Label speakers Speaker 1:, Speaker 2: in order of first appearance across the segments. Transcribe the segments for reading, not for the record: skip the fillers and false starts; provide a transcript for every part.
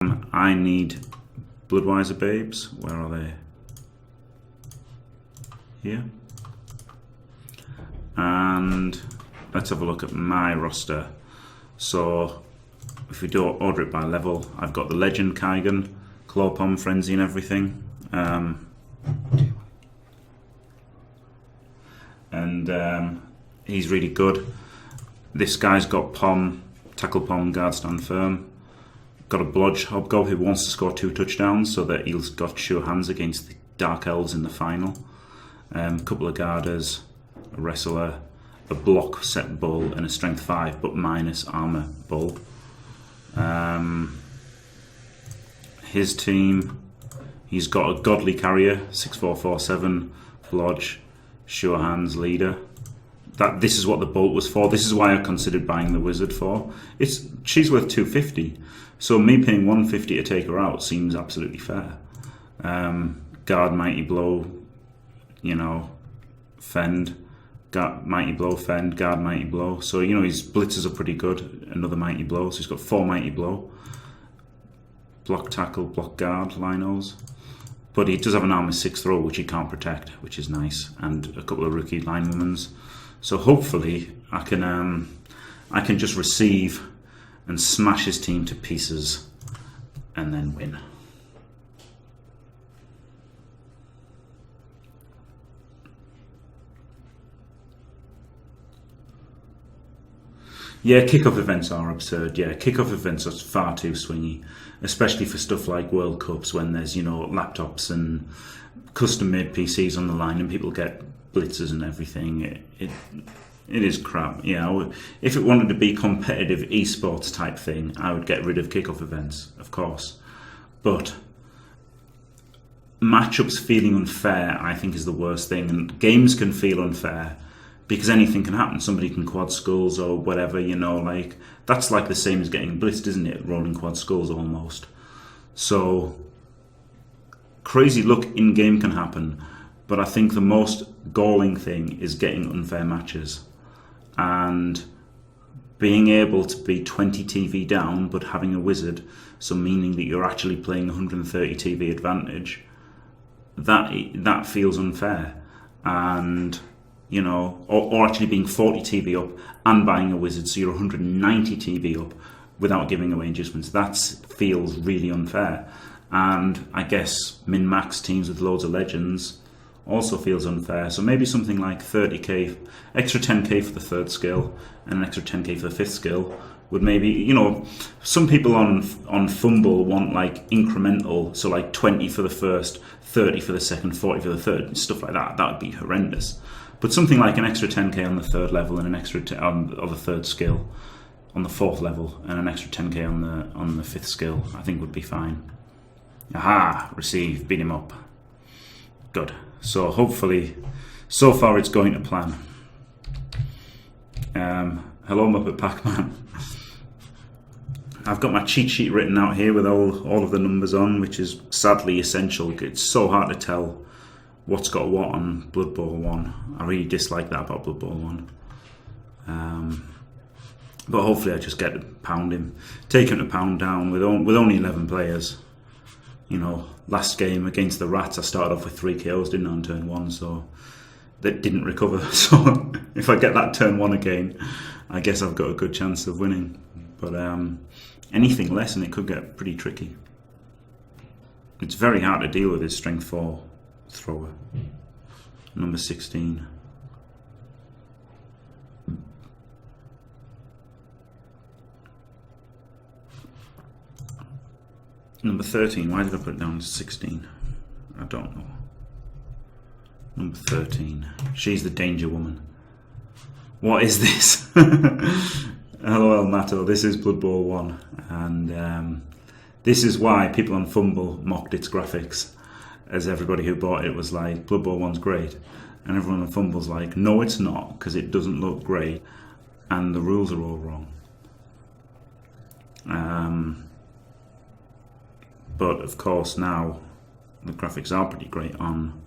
Speaker 1: I need Bloodwiser babes. Where are they? Here. And let's have a look at my roster. So if we do order it by level, I've got the Legend Kaigan, Clawpom, Frenzy and everything. He's really good. This guy's got Pom, Tackle Pom, Guard Stand Firm. Got a Blodge Hobgob who wants to score 2 touchdowns so that he's got sure hands against the Dark Elves in the final. A couple of Guarders, a Wrestler, a Block Set Bull and a Strength 5 but minus Armour Bull. His team, he's got a Godly Carrier, 6'4", 4'7", Blodge, Sure Hands, Leader. This is what the Bolt was for. This is why I considered buying the Wizard for. She's worth 250, so me paying 150 to take her out seems absolutely fair. Guard Mighty Blow, you know, Fend, Mighty Blow, Fend, Guard Mighty Blow. So you know his blitzers are pretty good. Another Mighty Blow, so he's got 4 Mighty Blow. Block Tackle, Block Guard, Linos. But he does have an Armour 6 throw which he can't protect, which is nice, and a couple of rookie linewomen's. So hopefully I can just receive and smash his team to pieces and then win. Yeah, kickoff events are absurd. Yeah, kickoff events are far too swingy, especially for stuff like World Cups when there's, you know, laptops and custom-made PCs on the line and people get blitzers and everything. It is crap. You know, if it wanted to be competitive esports type thing, I would get rid of kickoff events, of course. But matchups feeling unfair, I think, is the worst thing. And games can feel unfair because anything can happen. Somebody can quad skulls or whatever, you know, like that's like the same as getting blitzed, isn't it? Rolling quad skulls almost. So crazy luck in game can happen, but I think the most galling thing is getting unfair matches and being able to be 20 TV down but having a wizard, so meaning that you're actually playing 130 TV advantage. That feels unfair. And you know, or actually being 40 TV up and buying a wizard, so you're 190 TV up without giving away adjustments. That feels really unfair. And I guess min-max teams with loads of legends also feels unfair. So maybe something like 30k, extra 10k for the 3rd skill and an extra 10k for the 5th skill would maybe, you know, some people on Fumble want like incremental, so like 20 for the 1st, 30 for the 2nd, 40 for the 3rd, stuff like that. That would be horrendous. But something like an extra 10k on the 3rd level and an extra on the 3rd skill on the 4th level and an extra 10k on the 5th skill, I think would be fine. Aha! Receive, beat him up. Good. So hopefully, so far it's going to plan. Hello Muppet Pac-Man. I've got my cheat sheet written out here with all of the numbers on, which is sadly essential. It's so hard to tell what's got what on Blood Bowl 1. I really dislike that about Blood Bowl 1. But hopefully I just get to pound him. Take him to pound down with only 11 players. You know, last game against the Rats I started off with 3 KOs, didn't I, on turn 1, so that didn't recover. So if I get that turn 1 again, I guess I've got a good chance of winning. But anything less and it could get pretty tricky. It's very hard to deal with his strength 4 thrower. Number 16. Number 13. Why did I put it down as 16? I don't know. Number 13. She's the danger woman. What is this? Hello El Mato. This is Blood Bowl 1. And this is why people on Fumble mocked its graphics. As everybody who bought it was like, Blood Bowl 1's great. And everyone on Fumble's like, no it's not, because it doesn't look great. And the rules are all wrong. But of course now, the graphics are pretty great on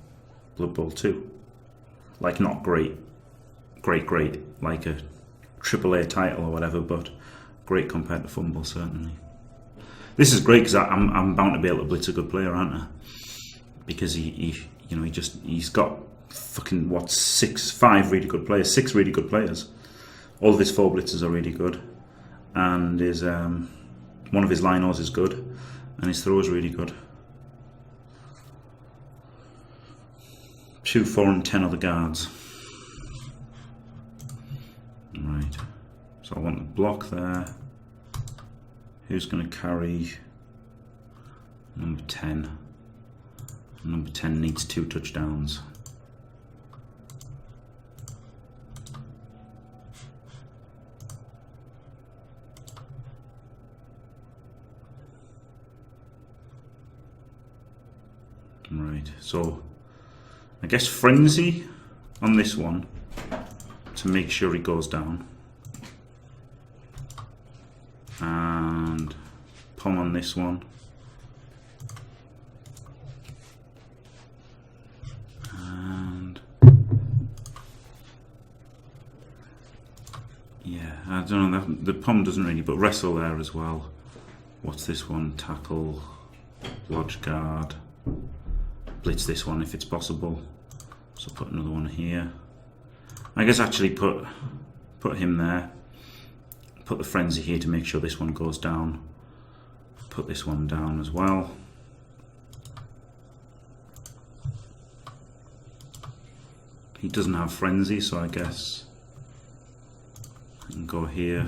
Speaker 1: Blood Bowl 2. Like not great, like a AAA title or whatever, but great compared to Fumble certainly. This is great because I'm bound to be able to blitz a good player, aren't I? Because he's got fucking what, 5 really good players, 6 really good players. All of his 4 blitzers are really good, and his one of his linos is good, and his throw is really good. 2, 4, and 10 other guards. Right. So I want the block there. Who's going to carry number 10? Number 10 needs 2 touchdowns. Right, so I guess frenzy on this one to make sure he goes down. And pom on this one. And yeah, I don't know, the pom doesn't really, but wrestle there as well. What's this one? Tackle, lodge guard, blitz this one if it's possible. So put another one here. I guess actually put him there. Put the frenzy here to make sure this one goes down. Put this one down as well. He doesn't have frenzy, so I guess I can go here.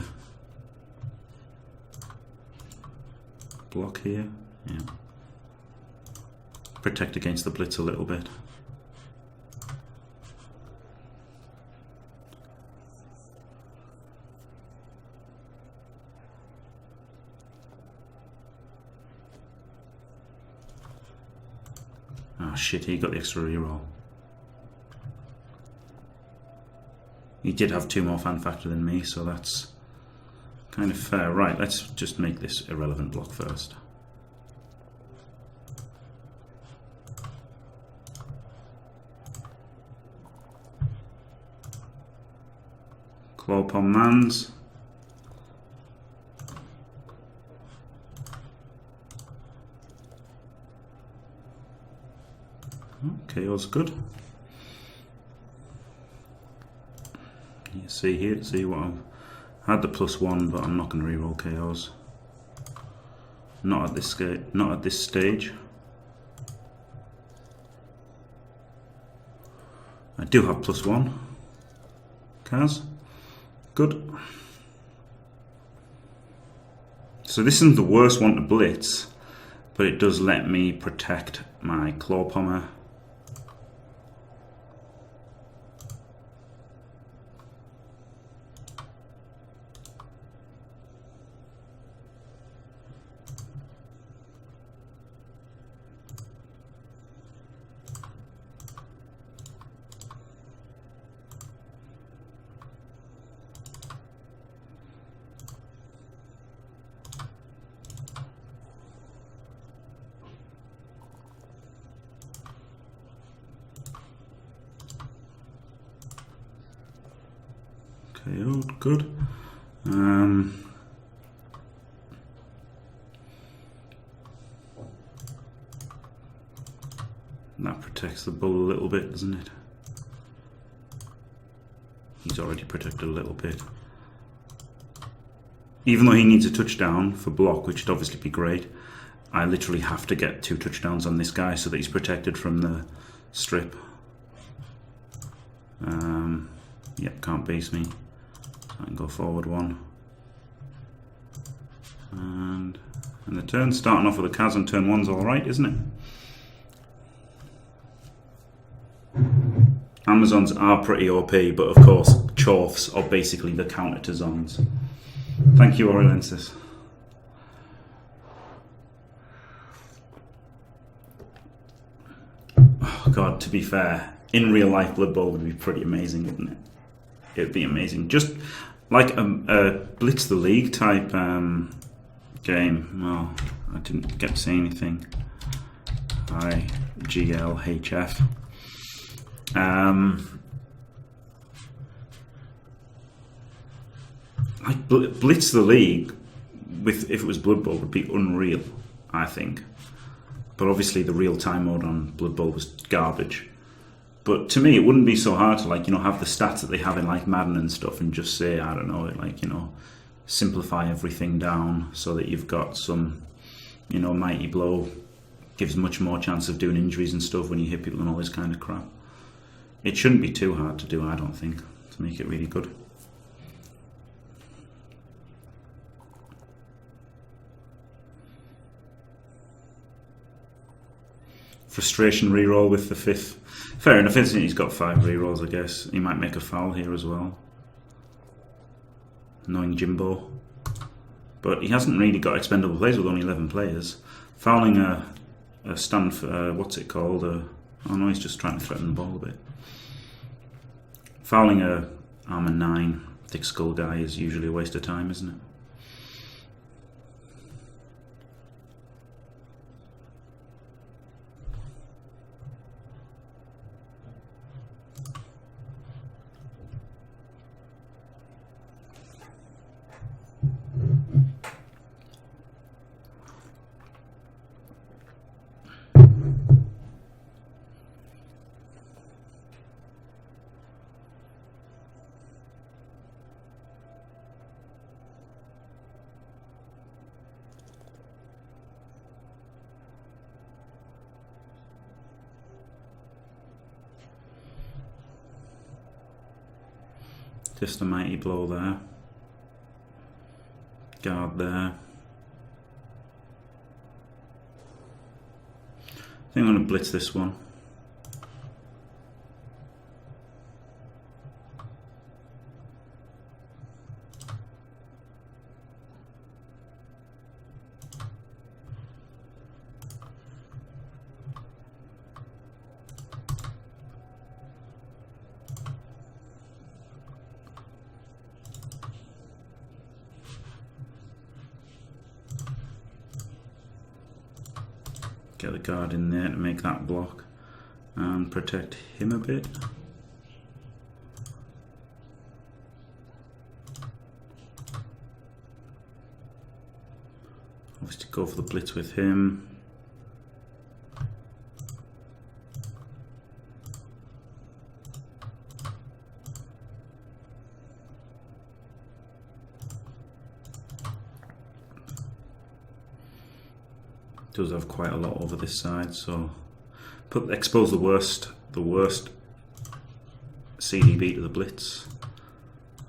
Speaker 1: Block here. Yeah. Protect against the blitz a little bit. Oh shit, he got the extra reroll. He did have 2 more fan factor than me, so that's kind of fair. Right, let's just make this irrelevant block first. Claw upon mans. KO's good. You see here, see what I've had the +1, but I'm not going to reroll KOs. Not at this stage. I do have +1. Kaz, good. So this isn't the worst one to blitz, but it does let me protect my claw pommer. KO'd, good. That protects the bull a little bit, doesn't it? He's already protected a little bit. Even though he needs a touchdown for block, which would obviously be great, I literally have to get 2 touchdowns on this guy so that he's protected from the strip. Yep, can't base me. I can go forward 1. And the turn, starting off with a Kaz on turn 1's alright, isn't it? Amazons are pretty OP, but of course, Chorfs are basically the counter to Zons. Thank you, Oriolensis. Oh god, to be fair, in real life Blood Bowl would be pretty amazing, wouldn't it? It would be amazing. Just like a Blitz the League type game. Well, I didn't get to say anything. Hi, GLHF. Like Blitz the League if it was Blood Bowl, would be unreal, I think. But obviously the real-time mode on Blood Bowl was garbage. But to me, it wouldn't be so hard to, like, have the stats that they have in, like, Madden and stuff, and just say, I don't know, like, simplify everything down so that you've got some, mighty blow gives much more chance of doing injuries and stuff when you hit people and all this kind of crap. It shouldn't be too hard to do, I don't think, to make it really good. Frustration reroll with the 5th. Fair enough, isn't it? He's got 5 rerolls, I guess. He might make a foul here as well. Annoying Jimbo. But he hasn't really got expendable players with only 11 players. Fouling a stand for, what's it called? Oh no, he's just trying to threaten the ball a bit. Fouling a armor 9 thick skull guy is usually a waste of time, isn't it? Just a mighty blow there. Guard there. I think I'm going to blitz this one. Get the guard in there to make that block and protect him a bit. Obviously go for the blitz with him. Does have quite a lot over this side, so expose the worst CDB to the blitz.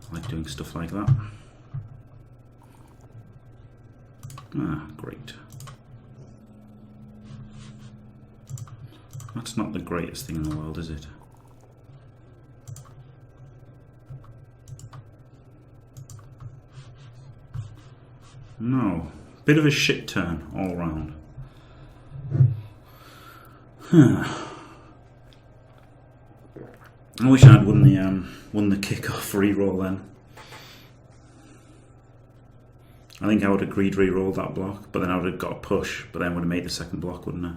Speaker 1: I like doing stuff like that. Ah, great. That's not the greatest thing in the world, is it? No. Bit of a shit turn all round. I wish I'd won the kickoff reroll then. I think I would have agreed to reroll that block, but then I would have got a push, but then would have made the second block, wouldn't I?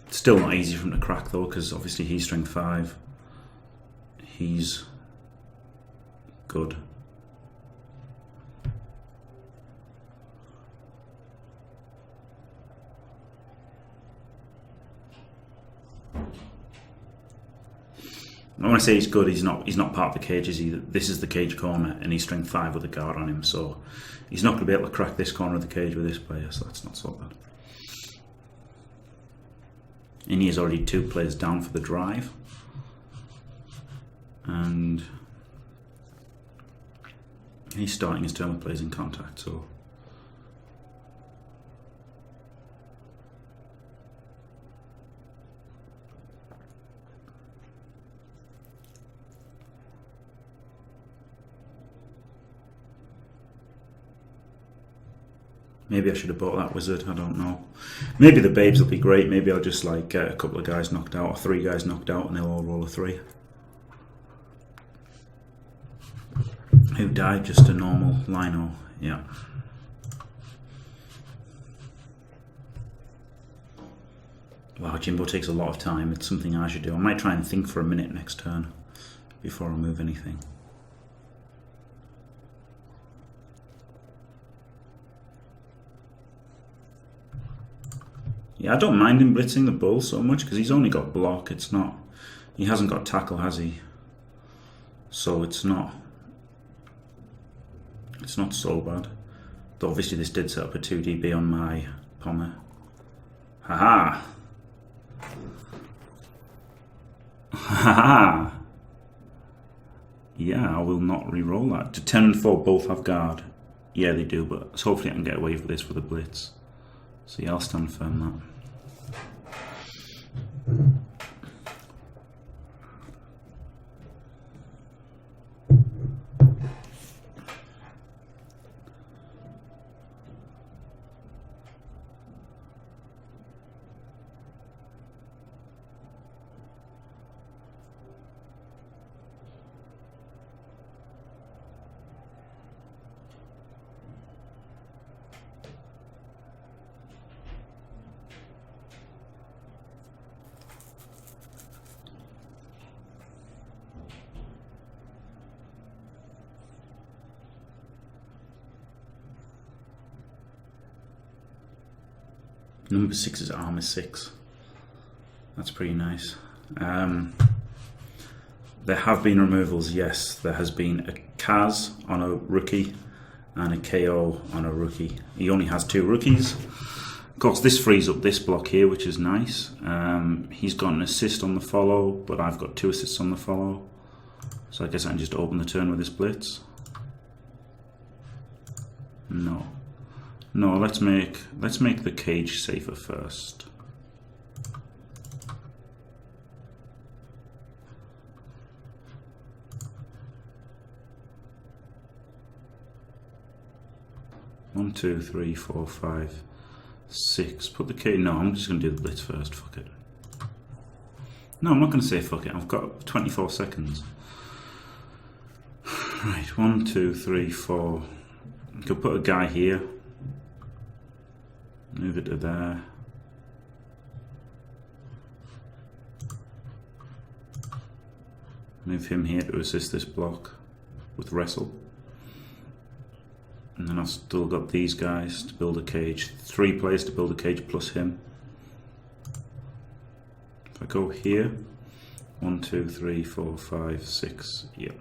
Speaker 1: Still not easy for him to crack though, because obviously he's strength 5. He's good. When I say he's good, he's not part of the cage, is he? This is the cage corner, and he's strength 5 with a guard on him, so he's not going to be able to crack this corner of the cage with this player, so that's not so bad. And he is already 2 players down for the drive, and he's starting his turn with players in contact, so maybe I should have bought that wizard, I don't know. Maybe the babes will be great, maybe I'll just like get a couple of guys knocked out, or 3 guys knocked out, and they'll all roll a 3. Who died? Just a normal Lino, yeah. Wow, Jimbo takes a lot of time, it's something I should do. I might try and think for a minute next turn before I move anything. Yeah, I don't mind him blitzing the bull so much because he's only got block. It's not. He hasn't got tackle, has he? So it's not. It's not so bad. Though obviously this did set up a 2DB on my Pommer. Haha! Haha! Yeah, I will not re-roll that. Do 10 and 4 both have guard? Yeah, they do, but hopefully I can get away with this with a blitz. So yeah, I'll stand firm that. Number 6 is armor 6. That's pretty nice. There have been removals, yes. There has been a Kaz on a rookie and a KO on a rookie. He only has 2 rookies. Of course, this frees up this block here, which is nice. He's got an assist on the follow, but I've got 2 assists on the follow. So I guess I can just open the turn with this blitz. No. No, let's make the cage safer first. One, two, three, 4, 5, 6. Put the cage. No, I'm just gonna do the blitz first. Fuck it. No, I'm not gonna say fuck it. I've got 24 seconds. Right, 1, 2, 3, 4. I could put a guy here. Move it to there. Move him here to assist this block with wrestle. And then I've still got these guys to build a cage. 3 players to build a cage plus him. If I go here, 1, 2, 3, 4, 5, 6, yeah.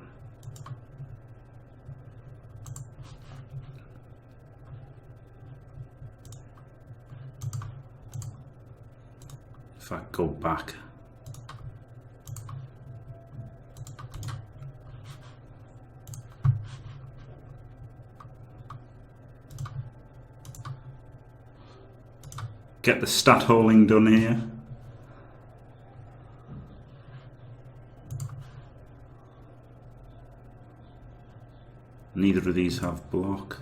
Speaker 1: If I go back, get the stat holing done here. Neither of these have block,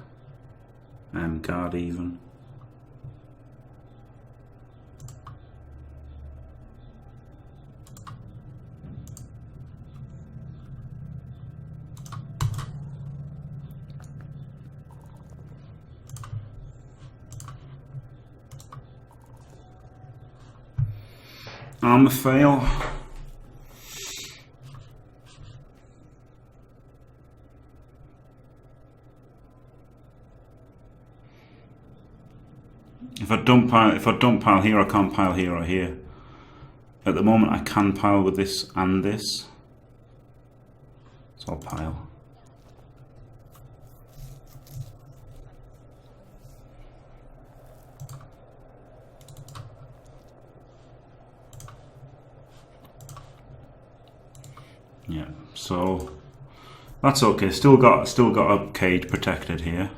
Speaker 1: guard even. Armor fail. If I don't pile here, I can't pile here or here. At the moment, I can pile with this and this, so I'll pile. Yeah, so that's okay. Still got a cage protected here.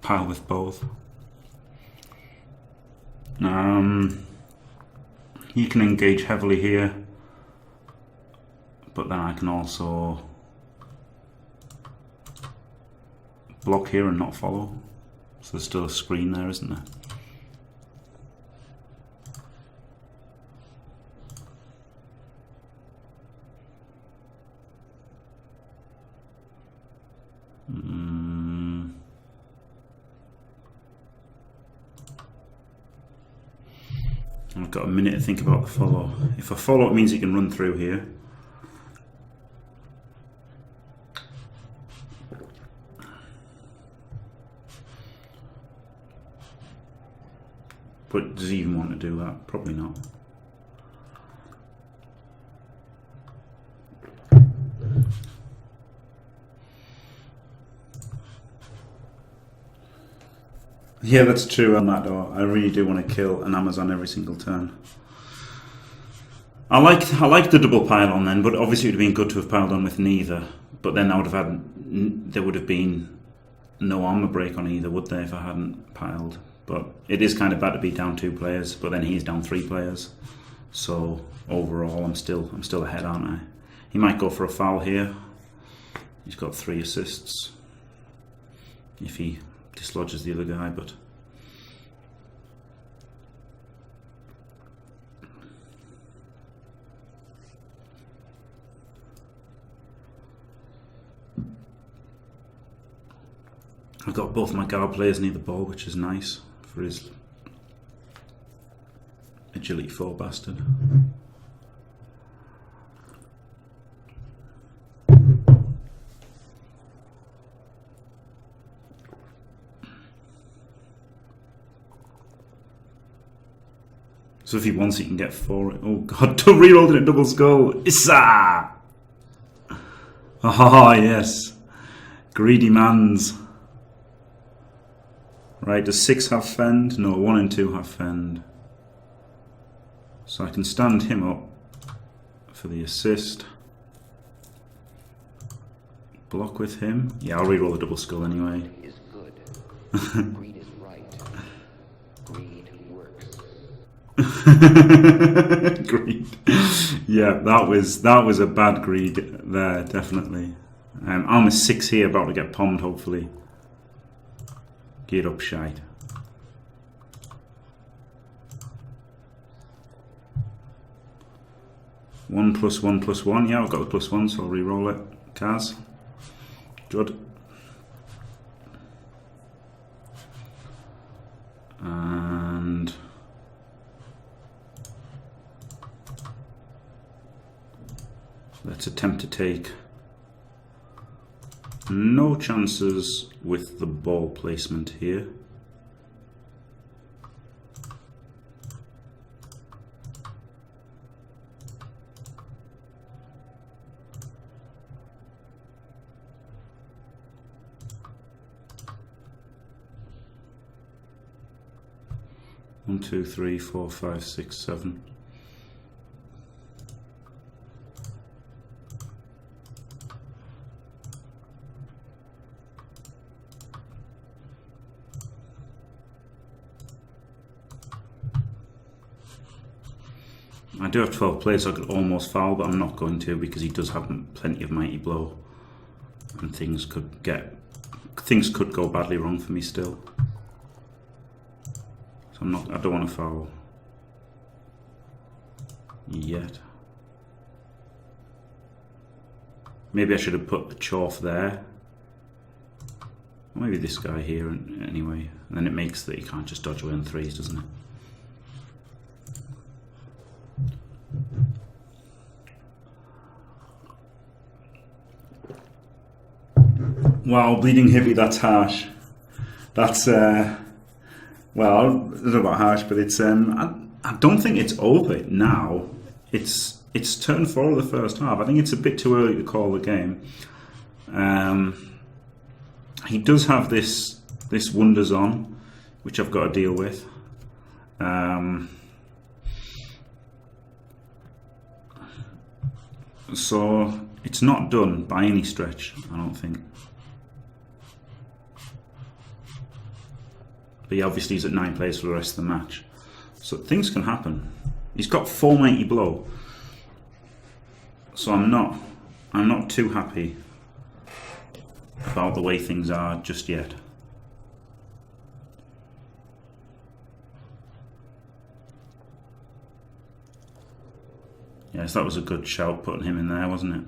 Speaker 1: Pile with both. He can engage heavily here, but then I can also block here and not follow. So there's still a screen there, isn't there? I've got a minute to think about the follow. If I follow, it means he can run through here. But does he even want to do that? Probably not. Yeah, that's true on that door. I really do want to kill an Amazon every single turn. I like the double pile on then, but obviously it would have been good to have piled on with neither. But then I would have had, there would have been no armor break on either, would there, if I hadn't piled? But it is kind of bad to be down 2 players, but then he's down 3 players. So overall, I'm still ahead, aren't I? He might go for a foul here. He's got 3 assists. If he dislodges the other guy, but I've got both my guard players near the ball, which is nice for his agility 4 bastard. So if he wants, he can get 4. Oh god, rerolled in a double skull. Issa! Oh yes. Greedy mans. Right, does 6 have fend? No, 1 and 2 have fend. So I can stand him up for the assist. Block with him. Yeah, I'll reroll the double skull anyway.
Speaker 2: Is good. Greed is right. Greed works.
Speaker 1: Greed. Yeah, that was a bad greed there, definitely. I'm a 6 here, about to get pommed, hopefully. Get up, shite. One plus 1 plus 1. Yeah, I've got the +1, so I'll re-roll it. Kaz. Good. And let's attempt to take no chances with the ball placement here. One, two, three, 4, 5, 6, 7. I do have 12 players, so I could almost foul, but I'm not going to because he does have plenty of mighty blow, and things could go badly wrong for me still. So I don't want to foul yet. Maybe I should have put the Chorf there. Or maybe this guy here anyway, and then it makes that you can't just dodge away on 3s, doesn't it? Wow, bleeding heavy, that's harsh. That's, well, I don't know about harsh, but it's, I don't think it's over now. It's turn 4 of the first half. I think it's a bit too early to call the game. He does have this wonders on, which I've got to deal with. So it's not done by any stretch, I don't think. But he obviously is at 9 players for the rest of the match. So things can happen. He's got 4 mighty blow. So I'm not too happy about the way things are just yet. Yes, that was a good shout putting him in there, wasn't it?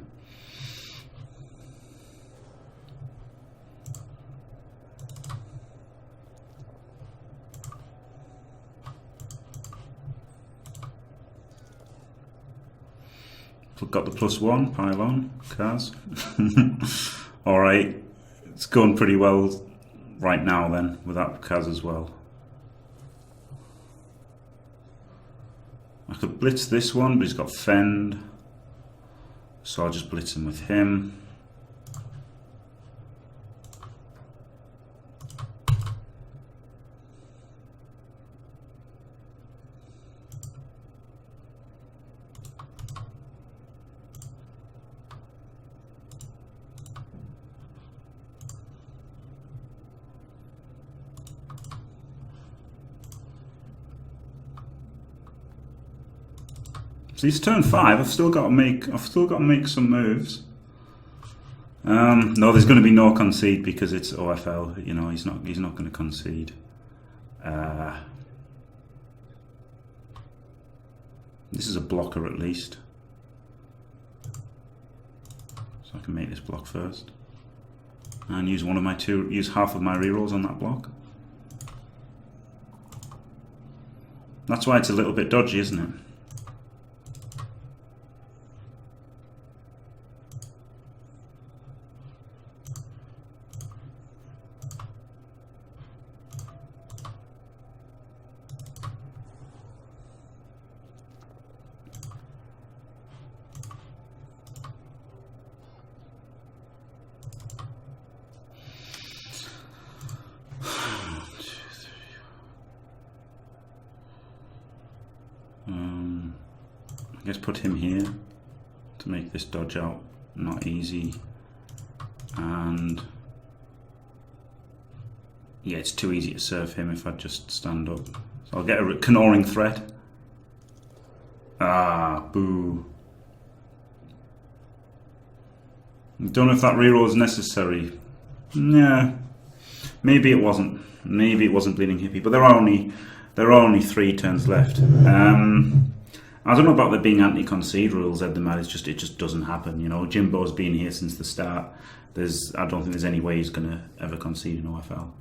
Speaker 1: got the +1 pylon cars. All right, it's going pretty well right now then with that Kaz as well. I could blitz this one, but he's got fend, so I'll just blitz him with him. So it's turn 5. I've still got to make some moves. No, there's going to be no concede because it's OFL. You know, he's not going to concede. This is a blocker at least, so I can make this block first and use half of my rerolls on that block. That's why it's a little bit dodgy, isn't it? I guess put him here to make this dodge out not easy, and yeah, it's too easy to serve him if I just stand up. So I'll get a canoring threat. Ah, boo. Don't know if that reroll is necessary. Yeah, maybe it wasn't. Maybe it wasn't bleeding hippie, but there are only 3 turns left. I don't know about there being anti-concede rules, Ed the Mad. It just doesn't happen. You know, Jimbo's been here since the start. I don't think there's any way he's going to ever concede in OFL.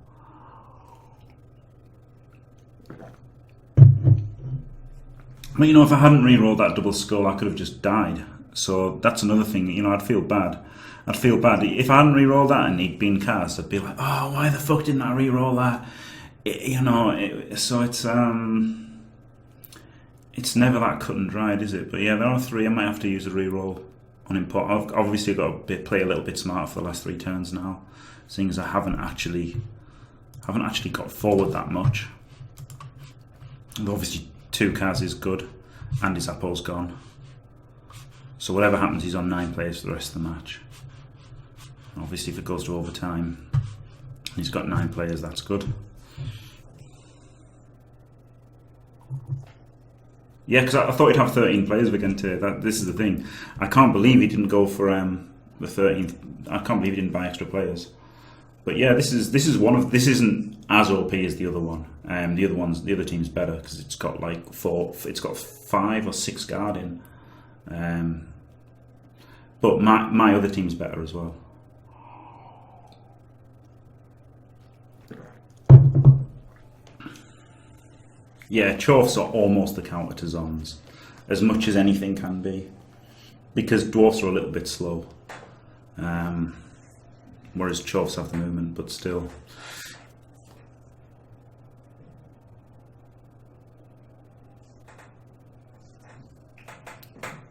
Speaker 1: But you know, if I hadn't re-rolled that double skull, I could have just died. So that's another thing. You know, I'd feel bad. If I hadn't re-rolled that and he'd been cast, I'd be like, oh, why the fuck didn't I re-roll that? So it's never that cut and dried, is it? But yeah, there are 3. I might have to use a re-roll on import. I've obviously got to play a little bit smarter for the last 3 turns now, seeing as I haven't actually got forward that much. And obviously 2 Kaz is good, and his Apo's gone. So whatever happens, he's on 9 players for the rest of the match. Obviously, if it goes to overtime, he's got 9 players. That's good. Yeah, because I thought he'd have 13 players again today. This is the thing. I can't believe he didn't go for the 13th. I can't believe he didn't buy extra players. But yeah, this isn't as OP as the other one. The other team's better because it's got like 4. It's got 5 or 6 guarding. But my other team's better as well. Yeah, Chorfs are almost the counter to Zons, as much as anything can be, because Dwarfs are a little bit slow, whereas Chorfs have the movement, but still.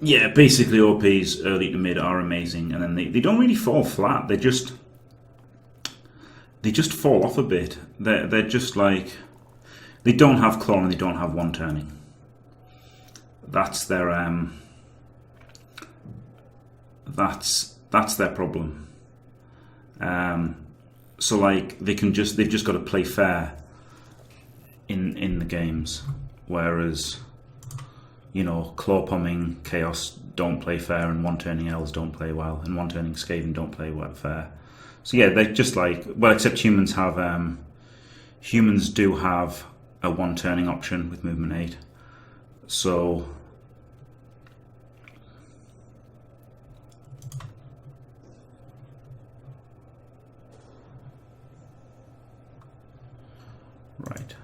Speaker 1: Yeah, basically OPs early to mid are amazing, and then they don't really fall flat. They just fall off a bit. They're just like, they don't have claw and they don't have one turning. That's their that's their problem. So like they've just got to play fair in the games, whereas, you know, claw pomming chaos don't play fair, and one turning elves don't play well, and one turning Skaven don't play well fair. So yeah, they're just like, well, except humans do have a one turning option with movement 8. So right.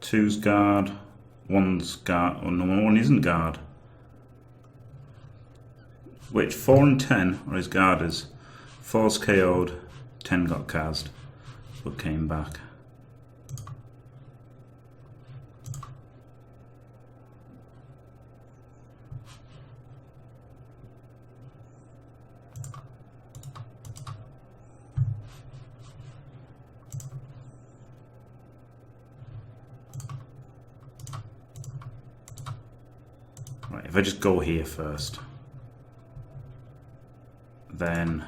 Speaker 1: Two's guard, one's guard, oh no, one isn't guard. Which 4 and 10 are his guarders. 4's KO'd, 10 got cast, but came back. Right, if I just go here first, then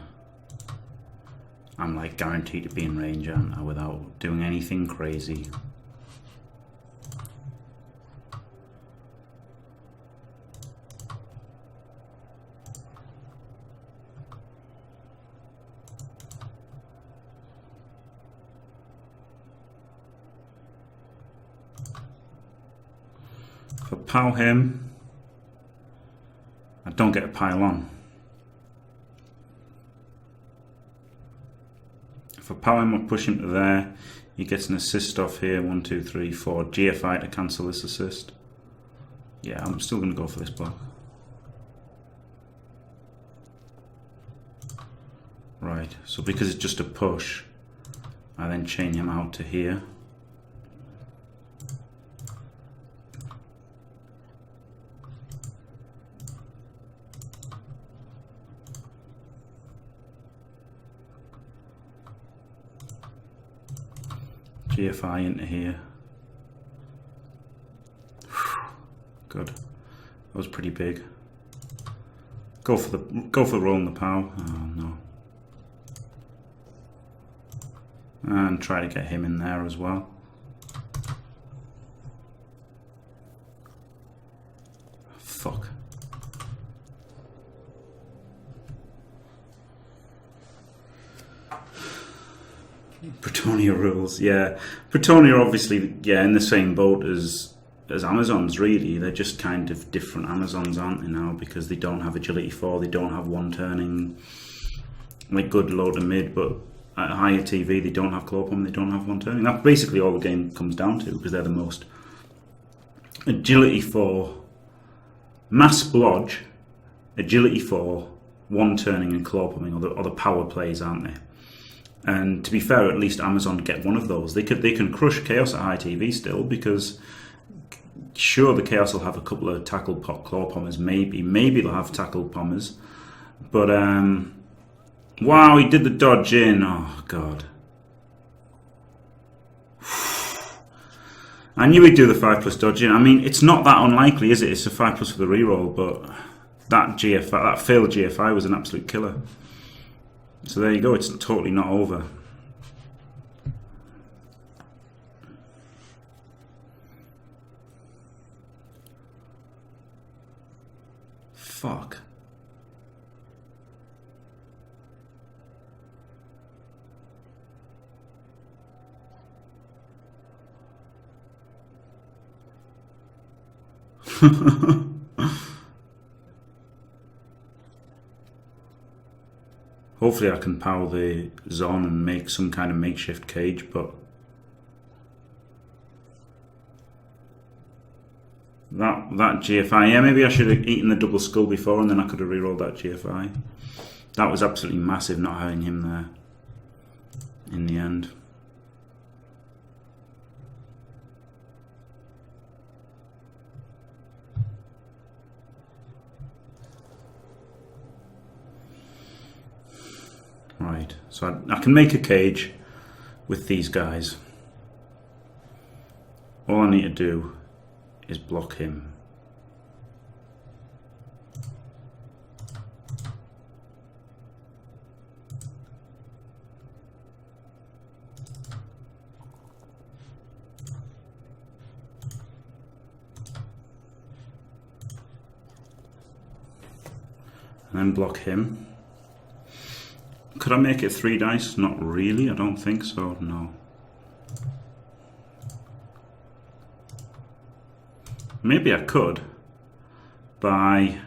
Speaker 1: I'm like guaranteed to be in range, aren't I, without doing anything crazy. If I pow him, I don't get a pile on. If I power him or push him to there, he gets an assist off here. 1, 2, 3, 4. GFI to cancel this assist. Yeah, I'm still going to go for this block. Right, so because it's just a push, I then chain him out to here. GFI into here. Good. That was pretty big. Go for rolling the pow. Oh no. And try to get him in there as well. Fuck. Bretonia rules, yeah. Bretonia obviously, yeah, in the same boat as Amazons, really. They're just kind of different Amazons, aren't they, now? Because they don't have agility 4, they don't have one turning, like good low to mid, but at higher TV they don't have claw pump, they don't have one turning. That's basically all the game comes down to, because they're the most agility 4, mass blodge, agility 4, one turning and claw pumping, or the power plays, aren't they? And to be fair, at least Amazon get one of those. They can crush Chaos at high TV still, because sure, the Chaos will have a couple of tackle claw pommers, maybe they'll have tackle pommers, but wow, he did the dodge in. Oh god, I knew he'd do the 5+ dodge in. I mean, it's not that unlikely, is it? It's a 5+ for the reroll, but that failed GFI was an absolute killer. So there you go, it's totally not over. Fuck. Hopefully I can power the zone and make some kind of makeshift cage, but that GFI, yeah, maybe I should have eaten the double skull before and then I could have rerolled that GFI. That was absolutely massive not having him there in the end. Right, so I can make a cage with these guys. All I need to do is block him. And then block him. Could I make it 3 dice? Not really, I don't think so, no. Maybe I could by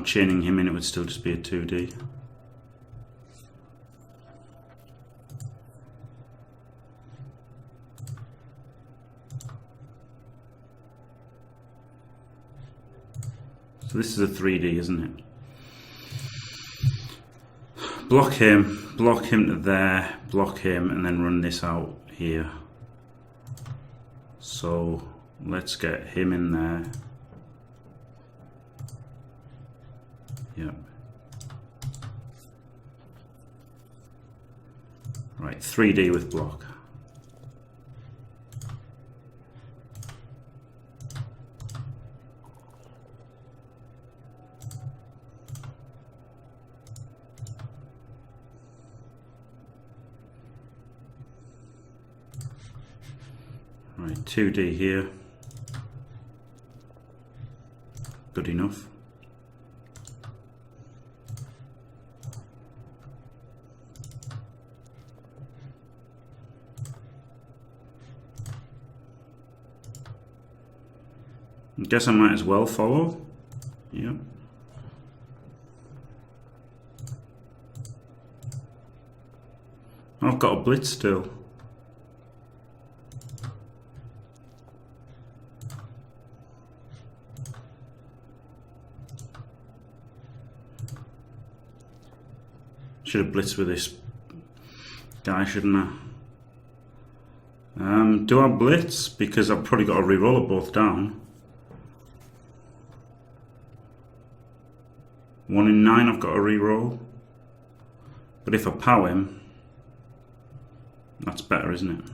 Speaker 1: chaining him in, it would still just be a 2D. So this is a 3D, isn't it? Block him to there, block him, and then run this out here. So let's get him in there. Yep. Right, 3D with block. Right, 2D here. Good enough. I guess I might as well follow. Yep. I've got a blitz still. Should have blitzed with this guy, shouldn't I? Do I blitz? Because I've probably got to re-roll it both down. 1 in 9 I've got to re-roll. But if I power him, that's better, isn't it?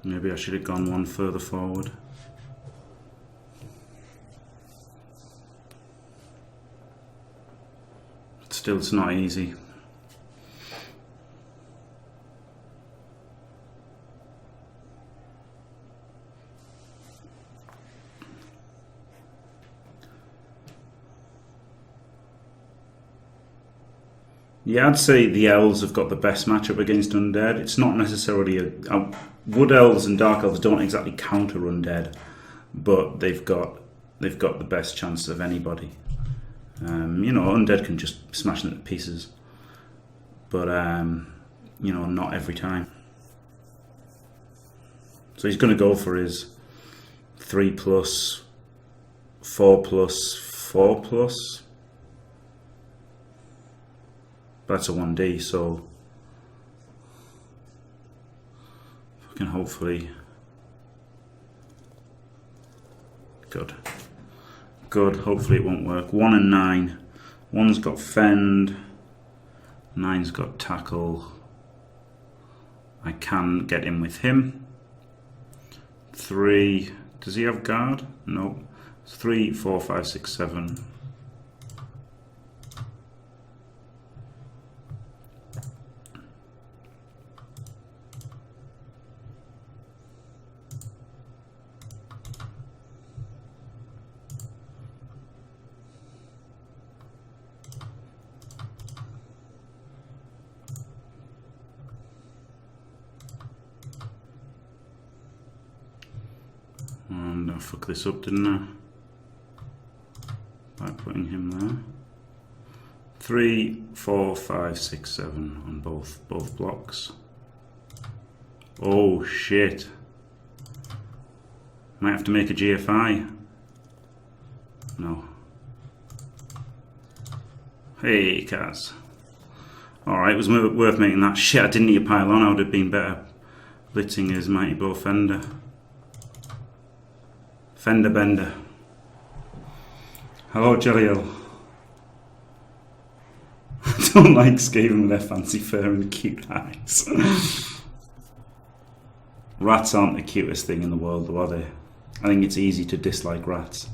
Speaker 1: Maybe I should have gone one further forward. But still, it's not easy. Yeah, I'd say the elves have got the best matchup against undead. It's not necessarily a wood elves and dark elves don't exactly counter undead, but they've got the best chance of anybody. You know, undead can just smash them to pieces, but you know, not every time. So he's going to go for his 3+, 4+, 4+. That's a 1D, so I can hopefully good. Hopefully it won't work. 1 and 9. 1's got fend. 9's got tackle. I can get in with him. 3. Does he have guard? No. 3, 4, 5, 6, 7. And I fucked this up, didn't I? By putting him there. 3, 4, 5, 6, 7 on both blocks. Oh shit. Might have to make a GFI. No. Hey, Kaz. Alright, it was worth making that. Shit, I didn't need to pile on. I would have been better blitzing his mighty blow fender. Fender bender. Hello, Jellio. I don't like Skaven with their fancy fur and cute eyes. Rats aren't the cutest thing in the world, though, are they? I think it's easy to dislike rats.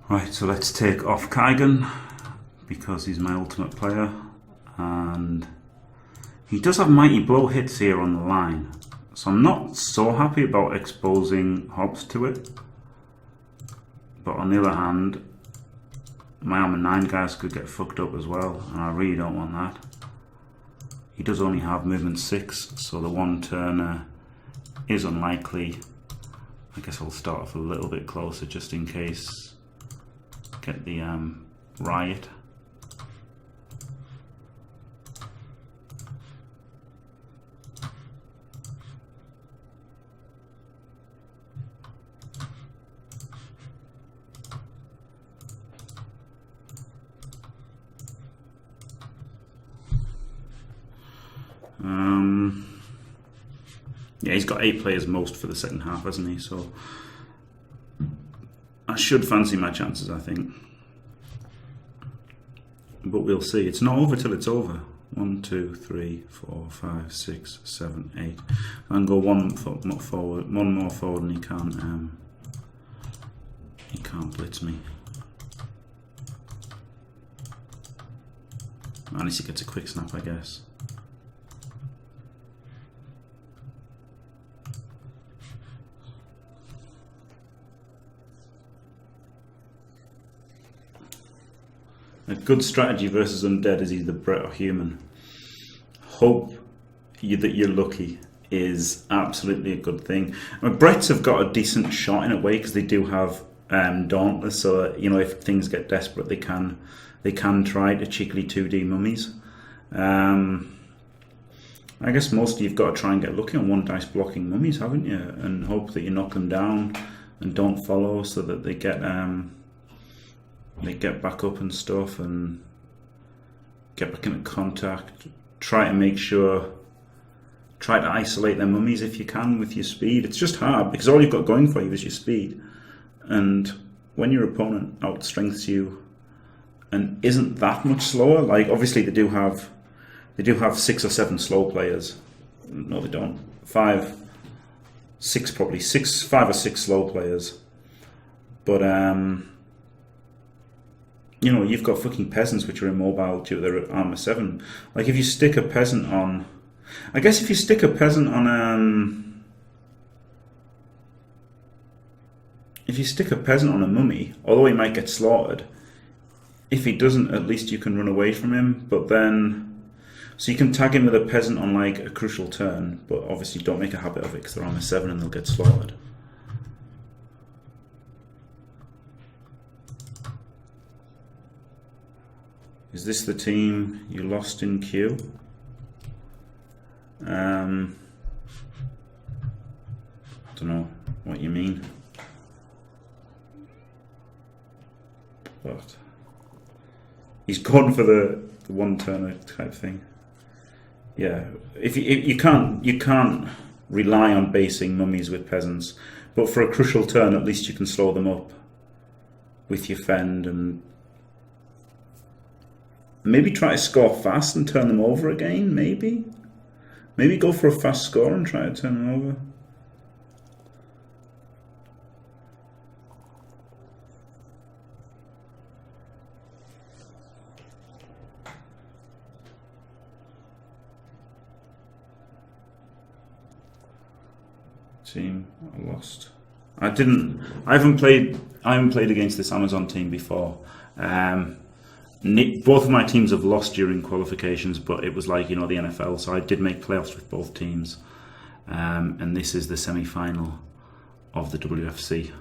Speaker 1: Right, so let's take off Kaigan because he's my ultimate player, and he does have mighty blow hits here on the line, So I'm not so happy about exposing Hobbs to it. But on the other hand, my armor 9 guys could get fucked up as well, and I really don't want that. He does only have movement 6, so the one turner is unlikely. I guess I'll start off a little bit closer just in case. Get the riot. Yeah, he's got 8 players most for the second half, hasn't he? So I should fancy my chances, I think. But we'll see. It's not over till it's over. 1, 2, 3, 4, 5, 6, 7, 8. I can go one more forward, and he can't blitz me. Unless he gets a quick snap, I guess. A good strategy versus undead is either Brett or human. Hope that you're lucky is absolutely a good thing. I mean, Bretts have got a decent shot in a way because they do have Dauntless, so you know if things get desperate, they can try to cheekily 2D mummies. I guess mostly you've got to try and get lucky on 1 dice blocking mummies, haven't you? And hope that you knock them down and don't follow, so that they get back up and stuff and get back into contact. Try to isolate their mummies if you can with your speed. It's just hard because all you've got going for you is your speed, and when your opponent outstrengths you and isn't that much slower, like obviously they do have 6 or 7 slow players. No, they don't. 5 or 6 slow players, but you know, you've got fucking peasants which are immobile due to their armor 7. Like if you stick a peasant on, I guess if you stick a peasant on a mummy, although he might get slaughtered, if he doesn't, at least you can run away from him. But then, so you can tag him with a peasant on like a crucial turn, but obviously don't make a habit of it because they're armor 7 and they'll get slaughtered. Is this the team you lost in Q? I don't know what you mean. But he's gone for the 1 turner type thing. Yeah, if you can't rely on basing mummies with peasants, but for a crucial turn, at least you can slow them up with your fend and maybe try to score fast and turn them over again. Maybe go for a fast score and try to turn them over. Team, I lost. I haven't played against this Amazon team before. Both of my teams have lost during qualifications, but it was like, you know, the NFL, so I did make playoffs with both teams. And this is the semi-final of the WFC.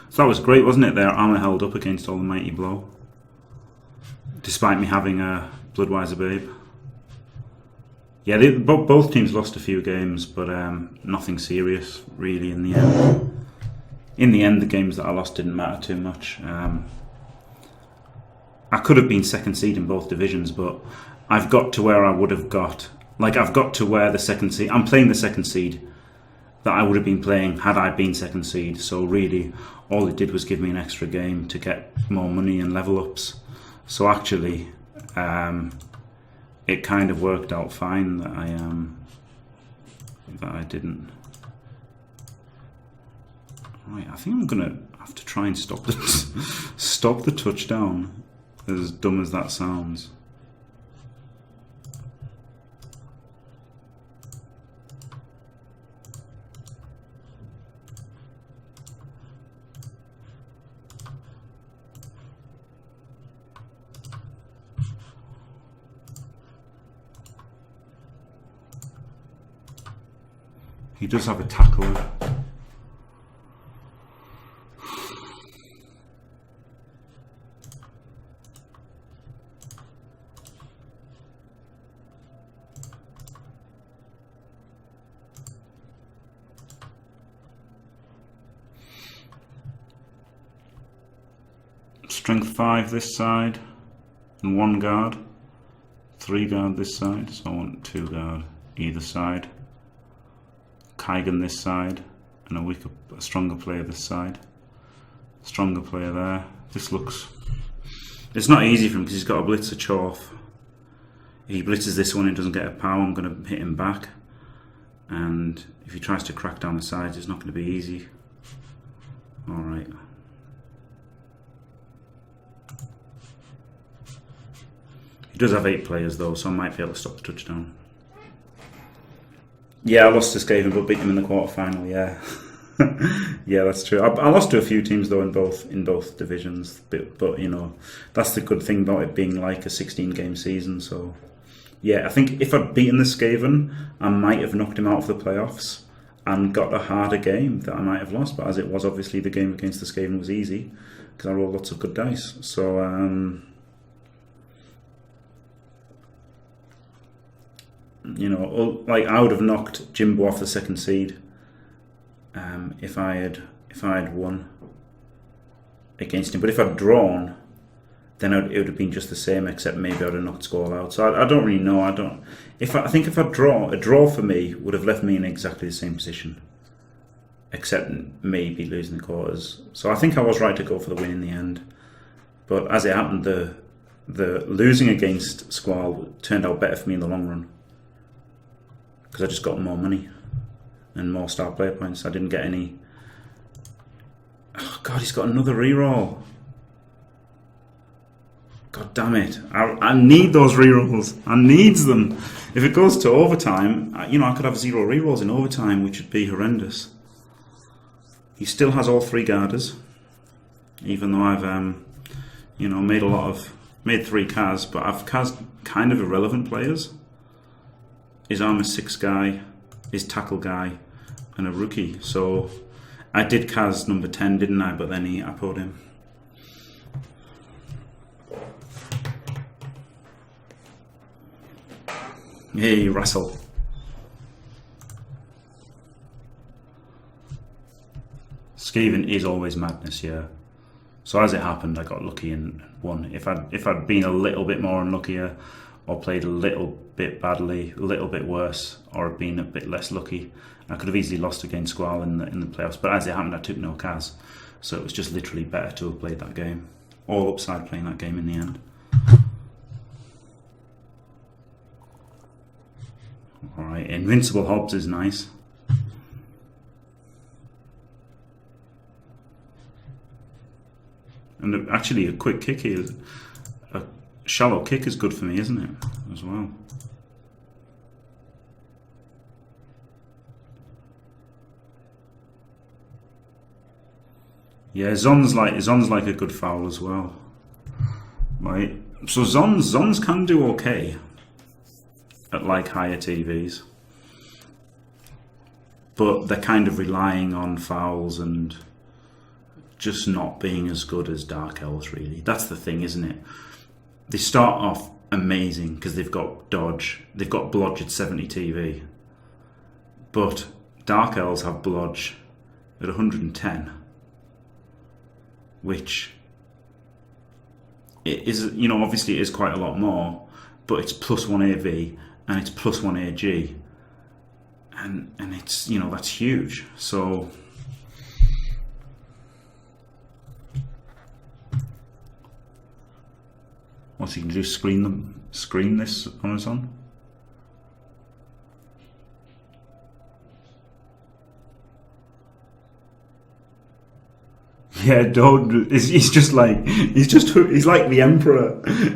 Speaker 1: So that was great, wasn't it? Their armor held up against all the mighty blow, despite me having a Bloodwiser Babe. Yeah, both teams lost a few games, but nothing serious really in the end. In the end, the games that I lost didn't matter too much. I could have been second seed in both divisions, but I've got to where I would have got. Like, I've got to where the second seed... I'm playing the second seed that I would have been playing had I been second seed. So really, all it did was give me an extra game to get more money and level ups. So actually... it kind of worked out fine that I didn't. Right, I think I'm gonna have to try and stop the touchdown, as dumb as that sounds. He does have a tackler. Strength 5 this side, and 1 guard. 3 guard this side, so I want 2 guard either side. Kygan this side, and a stronger player this side. Stronger player there. This looks... It's not easy for him because he's got a blitzer Choff. If he blitzes this one and doesn't get a power, I'm going to hit him back. And if he tries to crack down the sides, it's not going to be easy. Alright. He does have 8 players though, so I might be able to stop the touchdown. Yeah, I lost to Skaven, but beat him in the quarterfinal. Yeah, yeah, that's true. I lost to a few teams though in both divisions, but you know, that's the good thing about it being like a 16-game season. So yeah, I think if I'd beaten the Skaven, I might have knocked him out of the playoffs and got a harder game that I might have lost. But as it was, obviously the game against the Skaven was easy because I rolled lots of good dice. So. You know, like I would have knocked Jimbo off the 2nd seed if I had won against him. But if I'd drawn, then it would have been just the same, except maybe I'd have knocked Skull out. So I don't really know. I think if I draw, a draw for me would have left me in exactly the same position, except maybe losing the quarters. So I think I was right to go for the win in the end. But as it happened, the losing against Squall turned out better for me in the long run. Because I just got more money and more star player points. I didn't get any. Oh God, he's got another reroll. God damn it! I need those rerolls. I needs them. If it goes to overtime, you know, I could have 0 rerolls in overtime, which would be horrendous. He still has all 3 guarders, even though I've you know, made 3 Kaz, but I've Kaz kind of irrelevant players. His armor 6 guy, his tackle guy, and a rookie. So I did Kaz number 10, didn't I? But then he appoed him. Hey, Russell. Skaven is always madness, yeah. So as it happened, I got lucky and won. If I'd been a little bit more unluckier, or played a little bit badly, a little bit worse, or been a bit less lucky, I could have easily lost against Squall in the playoffs. But as it happened, I took no Kaz, so it was just literally better to have played that game. All upside playing that game in the end. Alright, Invincible Hobbs is nice. And actually a quick kick here, a shallow kick is good for me, isn't it, as well? Yeah, Zon's like a good foul as well. Right, so Zons can do okay at like higher TVs, but they're kind of relying on fouls and just not being as good as Dark Elves, really. That's the thing, isn't it? They start off amazing because they've got dodge, they've got blodge at 70 TV, but Dark Elves have blodge at 110, which it is, you know, obviously it is quite a lot more, but it's +1 AV and it's +1 AG, and it's, you know, that's huge. So what's he going to do? Screen this on his own? Yeah, don't. He's like the Emperor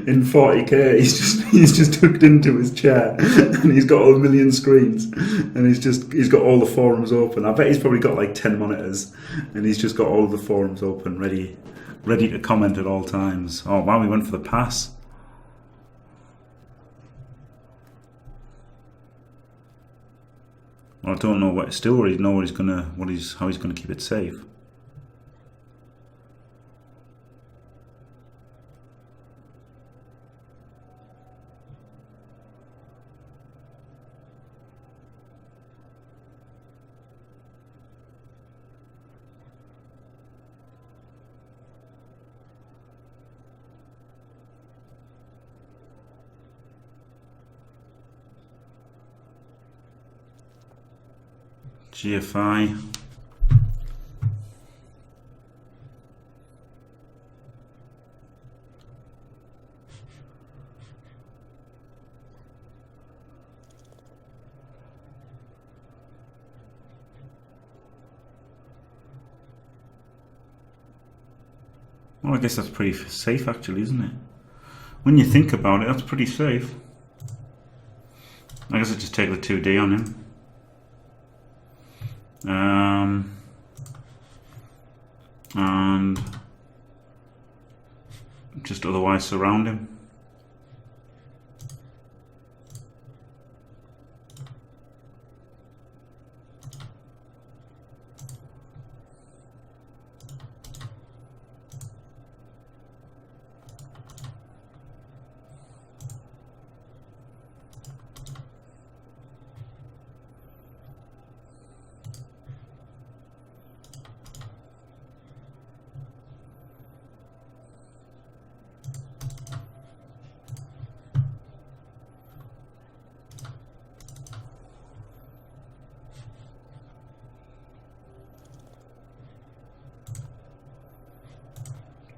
Speaker 1: in 40k. He's just hooked into his chair, and he's got a million screens, and he's got all the forums open. I bet he's probably got like 10 monitors, and he's just got all of the forums open, ready to comment at all times. Oh wow, we went for the pass. Well, I don't know what. Still, really know how he's gonna keep it safe. GFI. Well, I guess that's pretty safe actually, isn't it? When you think about it, that's pretty safe. I guess I just take the 2D on him. And just otherwise surround him.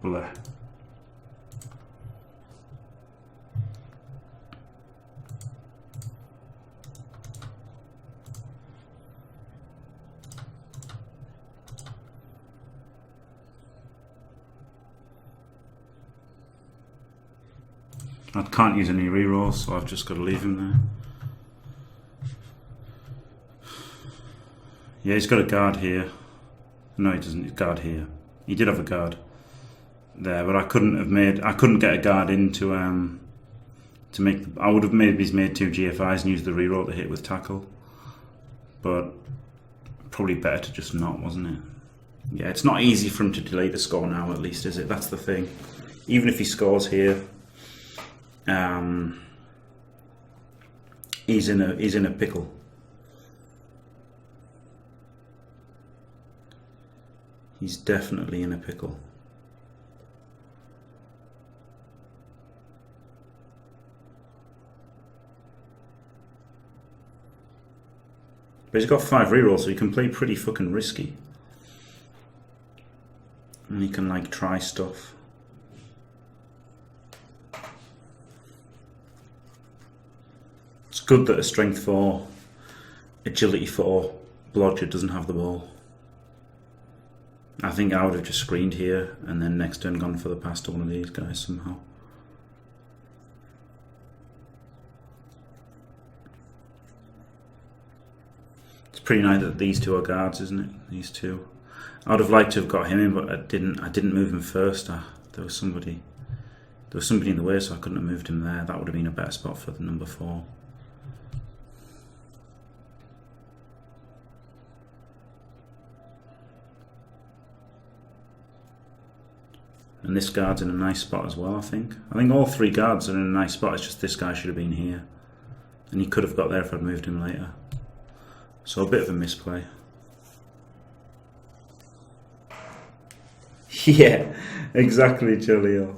Speaker 1: Bleh. I can't use any rerolls, so I've just got to leave him there. Yeah, he's got a guard here. No, he doesn't. He's guard here. He did have a guard there, but I couldn't get a guard in to make. I would have maybe made 2 GFIs and used the reroll to hit with tackle, but probably better to just not, wasn't it? Yeah, it's not easy for him to delay the score now, at least, is it? That's the thing. Even if he scores here, he's in a pickle. He's definitely in a pickle. But he's got 5 rerolls, so he can play pretty fucking risky. And he can like try stuff. It's good that a strength 4, agility 4 blodger doesn't have the ball. I think I would have just screened here and then next turn gone for the pass to one of these guys somehow. It's pretty nice that these 2 are guards, isn't it? These 2. I would have liked to have got him in, but I didn't move him first. There was somebody in the way, so I couldn't have moved him there. That would have been a better spot for the number 4. And this guard's in a nice spot as well, I think. I think all 3 guards are in a nice spot. It's just this guy should have been here. And he could have got there if I'd moved him later. So a bit of a misplay. Yeah, exactly, Julio.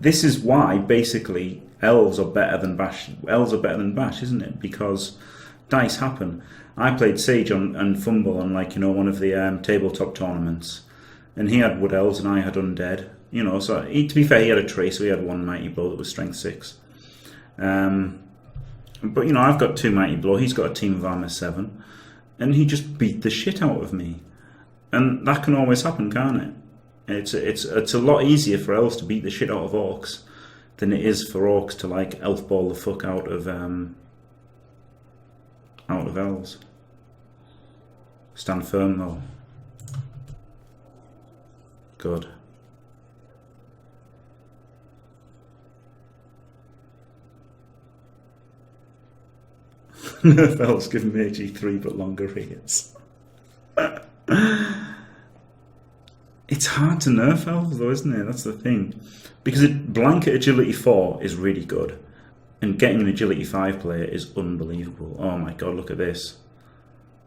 Speaker 1: This is why, basically, elves are better than Bash. Elves are better than Bash, isn't it? Because dice happen. I played Sage and Fumble on, like, one of the tabletop tournaments. And he had Wood Elves and I had Undead. So to be fair, he had a Trace, so he had 1 Mighty Blow that was Strength 6. But, I've got 2 Mighty Blow, he's got a team of Armor 7. And he just beat the shit out of me. And that can always happen, can't it? It's a lot easier for elves to beat the shit out of orcs than it is for orcs to like elf ball the fuck out of elves. Stand firm though. Good. Nerf elves give mage E3 but longer hits. It's hard to nerf elves though, isn't it? That's the thing. Because blanket agility 4 is really good. And getting an agility 5 player is unbelievable. Oh my god, look at this.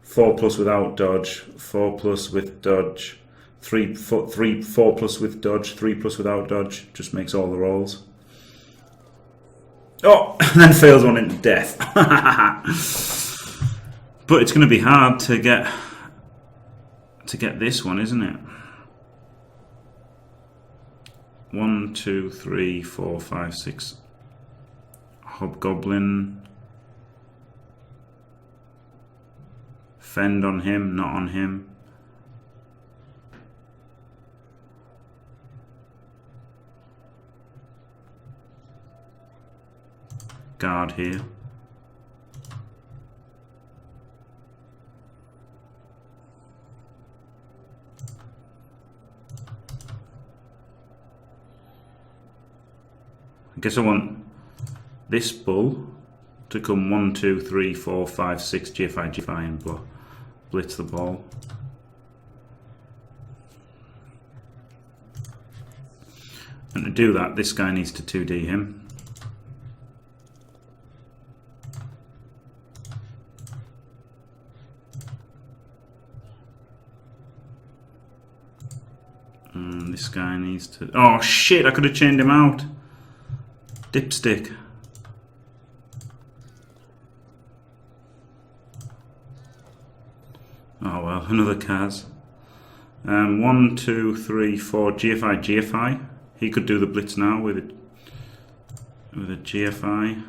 Speaker 1: 4+ without dodge, 4+ with dodge, 4+ with dodge, 3+ without dodge. Just makes all the rolls. Oh, and then fails one into death. But it's going to be hard to get this one, isn't it? 1, 2, 3, 4, 5, 6. Hobgoblin. Fend on him, not on him. Guard here. I guess I want this bull to come 1, 2, 3, 4, 5, 6 GFI and blitz the ball. And to do that, this guy needs to 2D him. And this guy needs to... Oh shit, I could have chained him out. Dipstick. Oh well, another Kaz. 1, 2, 3, 4 GFI. He could do the blitz now with a GFI.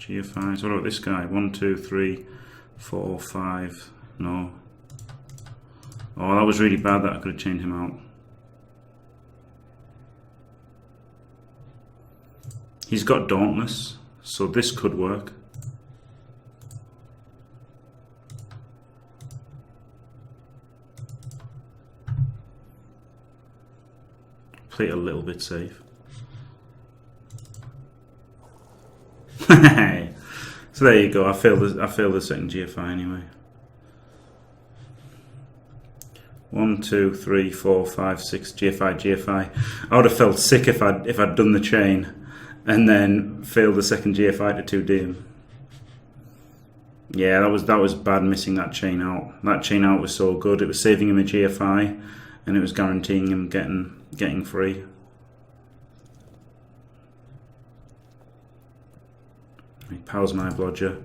Speaker 1: GFIs. What about this guy? 1, 2, 3, 4, 5. No. Oh, that was really bad that I could have chained him out. He's got Dauntless, so this could work. Play it a little bit safe. So there you go. I failed the second GFI anyway. 1, 2, 3, 4, 5, 6 GFI. I would have felt sick if I'd done the chain and then failed the second GFI to 2D him. Yeah, that was bad missing that chain out. That chain out was so good. It was saving him a GFI and it was guaranteeing him getting free. He powers my blodger.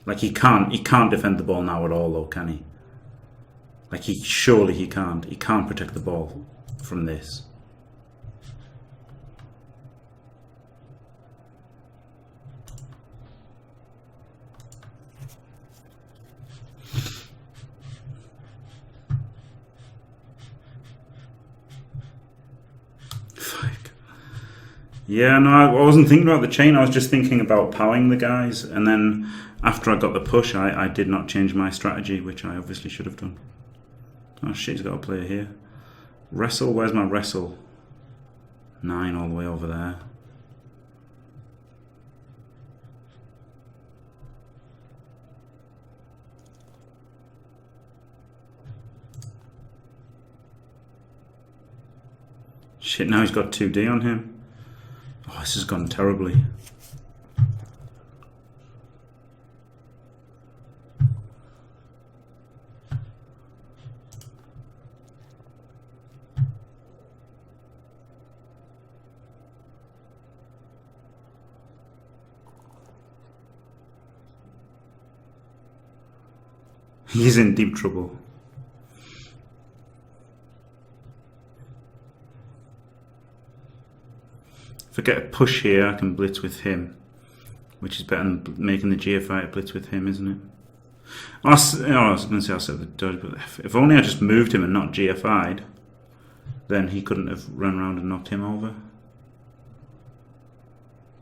Speaker 1: Like he can't defend the ball now at all though, can he? Like surely he can't. He can't protect the ball from this. Yeah, no, I wasn't thinking about the chain. I was just thinking about powering the guys, and then after I got the push, I did not change my strategy, which I obviously should have done. Oh shit, he's got a player here. Wrestle, where's my wrestle? 9 all the way over there. Shit, now he's got 2D on him. Oh, this has gone terribly. He's in deep trouble. If I get a push here, I can blitz with him, which is better than making the GFI blitz with him, isn't it? I was going to say I said the dodge, but if only I just moved him and not GFI'd, then he couldn't have run around and knocked him over.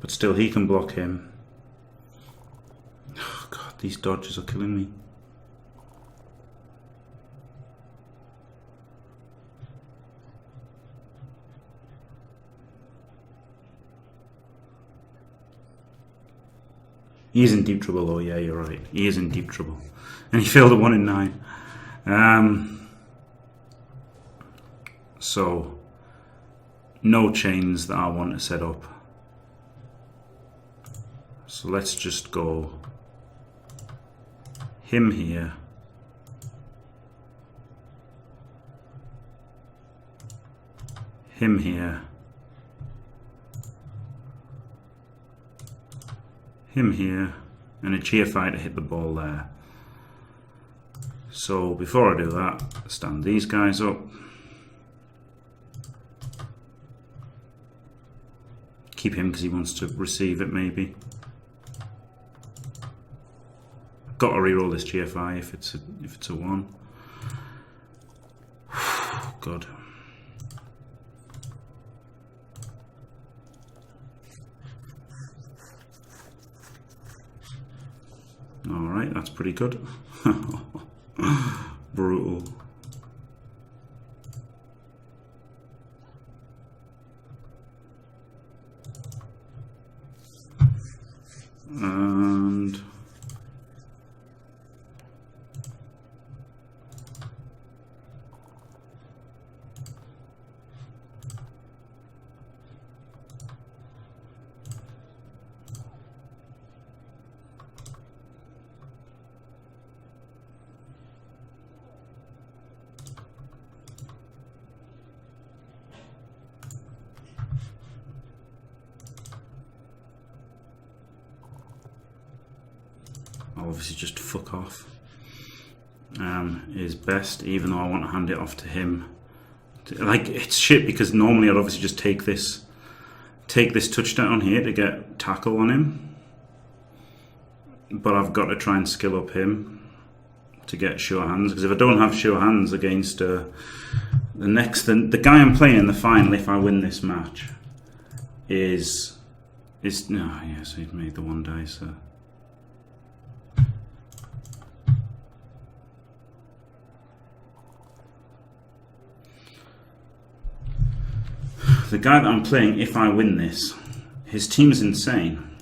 Speaker 1: But still, he can block him. Oh god, these dodges are killing me. He is in deep trouble. Oh yeah, you're right. He is in deep trouble. And he failed a 1 in 9. So, no chains that I want to set up. So let's just go him here. Him here. Him here. And a GFI to hit the ball there. So before I do that, stand these guys up. Keep him because he wants to receive it maybe. Got to reroll this GFI if it's a 1. God. Alright, that's pretty good. Brutal. And I'll obviously just fuck off. Is best, even though I want to hand it off to him. Like, it's shit because normally I'd obviously just take this touchdown here to get tackle on him, but I've got to try and skill up him to get sure hands, because if I don't have sure hands against the guy I'm playing in the final, if I win this match, is no, yes, he's made the 1 dice. So. The guy that I'm playing, if I win this, his team is insane.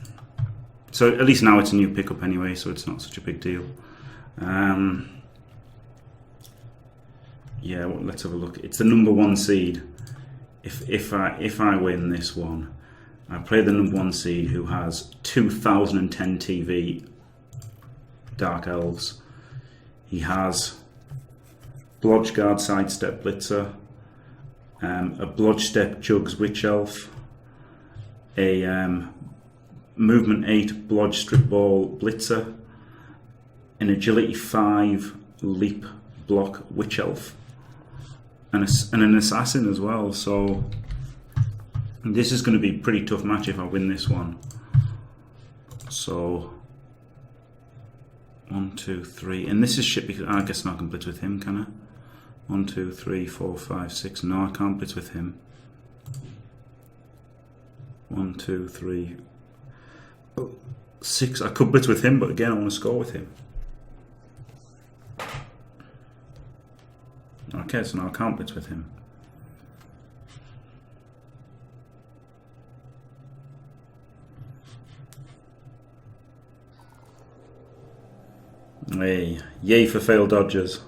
Speaker 1: So at least now it's a new pickup anyway, so it's not such a big deal. Yeah, well, let's have a look. It's the number 1 seed. If I win this one, I play the number 1 seed who has 2010 TV Dark Elves. He has Blodge Guard Sidestep Blitzer. A Blodge Step Jugs Witch Elf, a Movement 8 Blodge Strip Ball Blitzer, an Agility 5 Leap Block Witch Elf, and an Assassin as well. So this is going to be a pretty tough match if I win this one. So 1, 2, 3, and this is shit because I guess I can blitz with him, can I? 1, 2, 3, 4, 5, 6. No, I can't blitz with him. 1, 2, 3, 6. I could blitz with him, but again, I want to score with him. Okay, so now I can't blitz with him. Hey, yay for failed dodgers.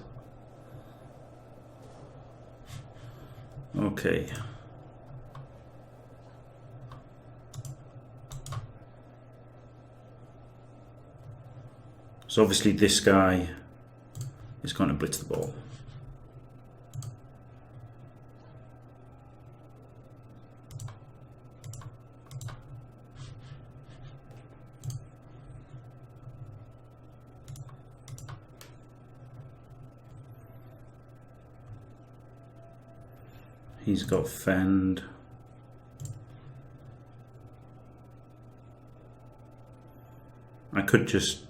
Speaker 1: Okay. So obviously this guy is going to blitz the ball. He's got fend. could just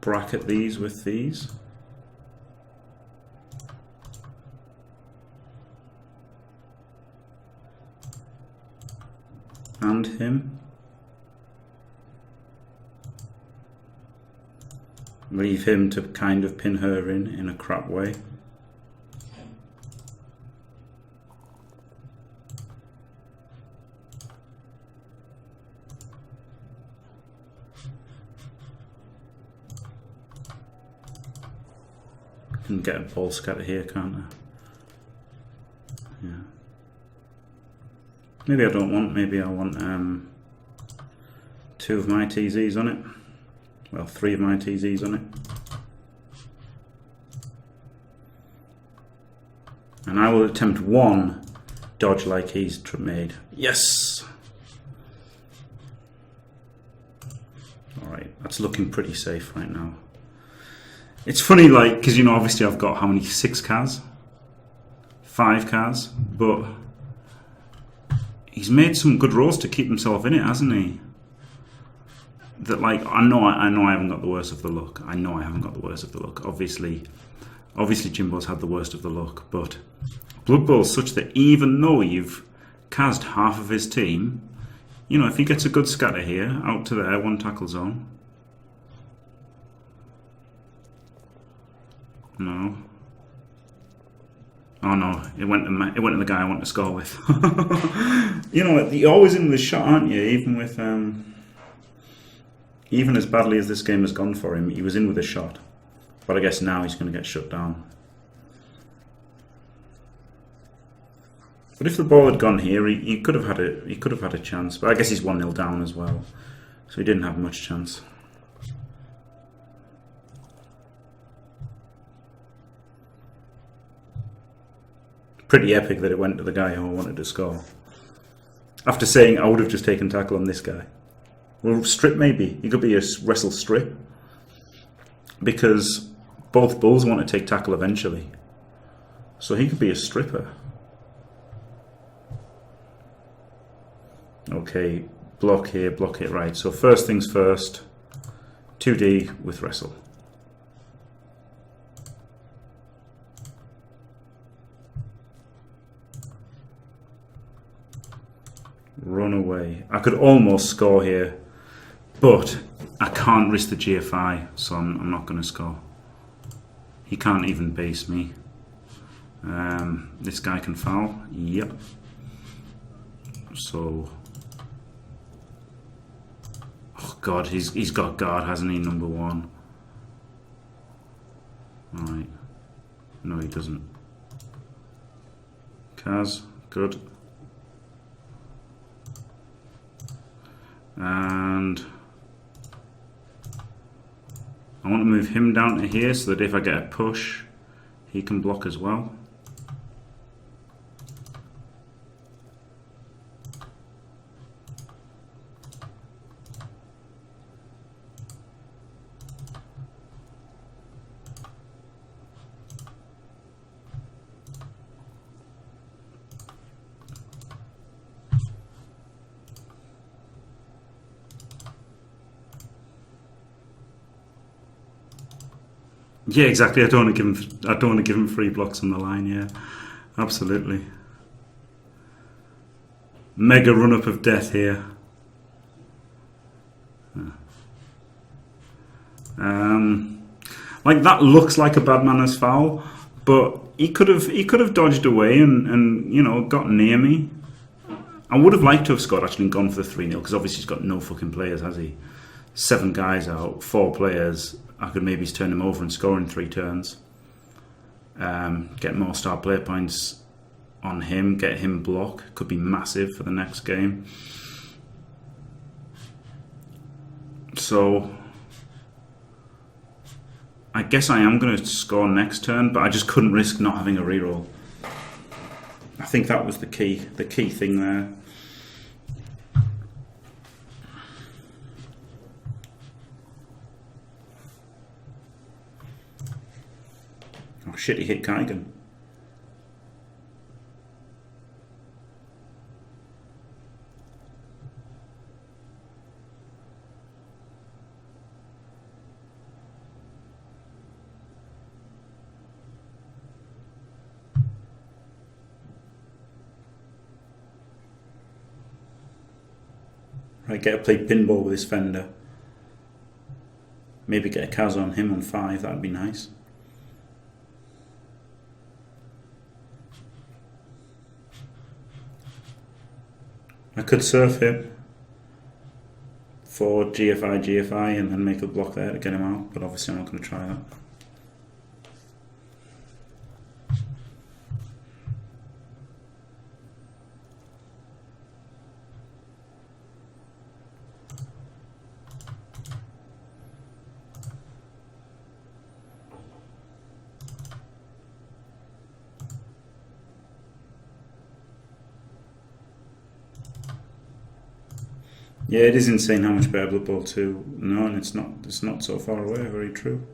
Speaker 1: bracket these with these. And him. Leave him to kind of pin her in a crap way. Can get a ball scatter here, can't I? Yeah. Maybe I don't want, maybe I want 2 of my TZs on it. Well, 3 of my TZs on it. And I will attempt 1 dodge like he's made. Yes! Alright, that's looking pretty safe right now. It's funny, like, because, you know, obviously I've got how many? 6 cars? 5 cars? But he's made some good rolls to keep himself in it, hasn't he? That, like, I know I haven't got the worst of the luck. I know I haven't got the worst of the luck. Obviously Jimbo's had the worst of the luck, but Blood Bowl's such that even though you've cast half of his team, you know, if he gets a good scatter here, out to there, 1 tackle zone. No. Oh no, it went to the guy I want to score with. You know, you're always in with a shot, aren't you? Even with even as badly as this game has gone for him, he was in with a shot. But I guess now he's going to get shut down. But if the ball had gone here, he could have had a chance. But I guess he's 1-0 down as well, so he didn't have much chance. Pretty epic that it went to the guy who wanted to score. After saying I would have just taken tackle on this guy. Well, strip maybe. He could be a wrestle strip. Because both bulls want to take tackle eventually. So he could be a stripper. Okay, block here, block it right. So first things first, 2D with wrestle. Run away. I could almost score here, but I can't risk the GFI, so I'm not going to score. He can't even base me. This guy can foul. Yep. So, oh god, he's got guard, hasn't he? Number 1. All right. No, he doesn't. Kaz, good. And I want to move him down to here so that if I get a push, he can block as well. Yeah, exactly. I don't want to give him 3 blocks on the line. Yeah, absolutely. Mega run up of death here. Like that looks like a bad manners foul, but he could have dodged away and you know, got near me. I would have liked to have scored actually and gone for the 3-0 because obviously he's got no fucking players, has he? 7 guys out, 4 players. I could maybe turn him over and score in 3 turns. Get more star player points on him, get him block. Could be massive for the next game. So I guess I am going to score next turn, but I just couldn't risk not having a reroll. I think that was the key thing there. Oh shit, he hit Kaigan. get to play pinball with this fender. Maybe get a Kaz on him on 5, that'd be nice. I could surf him for GFI and then make a block there to get him out, but obviously I'm not going to try that. Yeah, it is insane how much better Blood Bowl 2. No, and it's not so far away. Very true.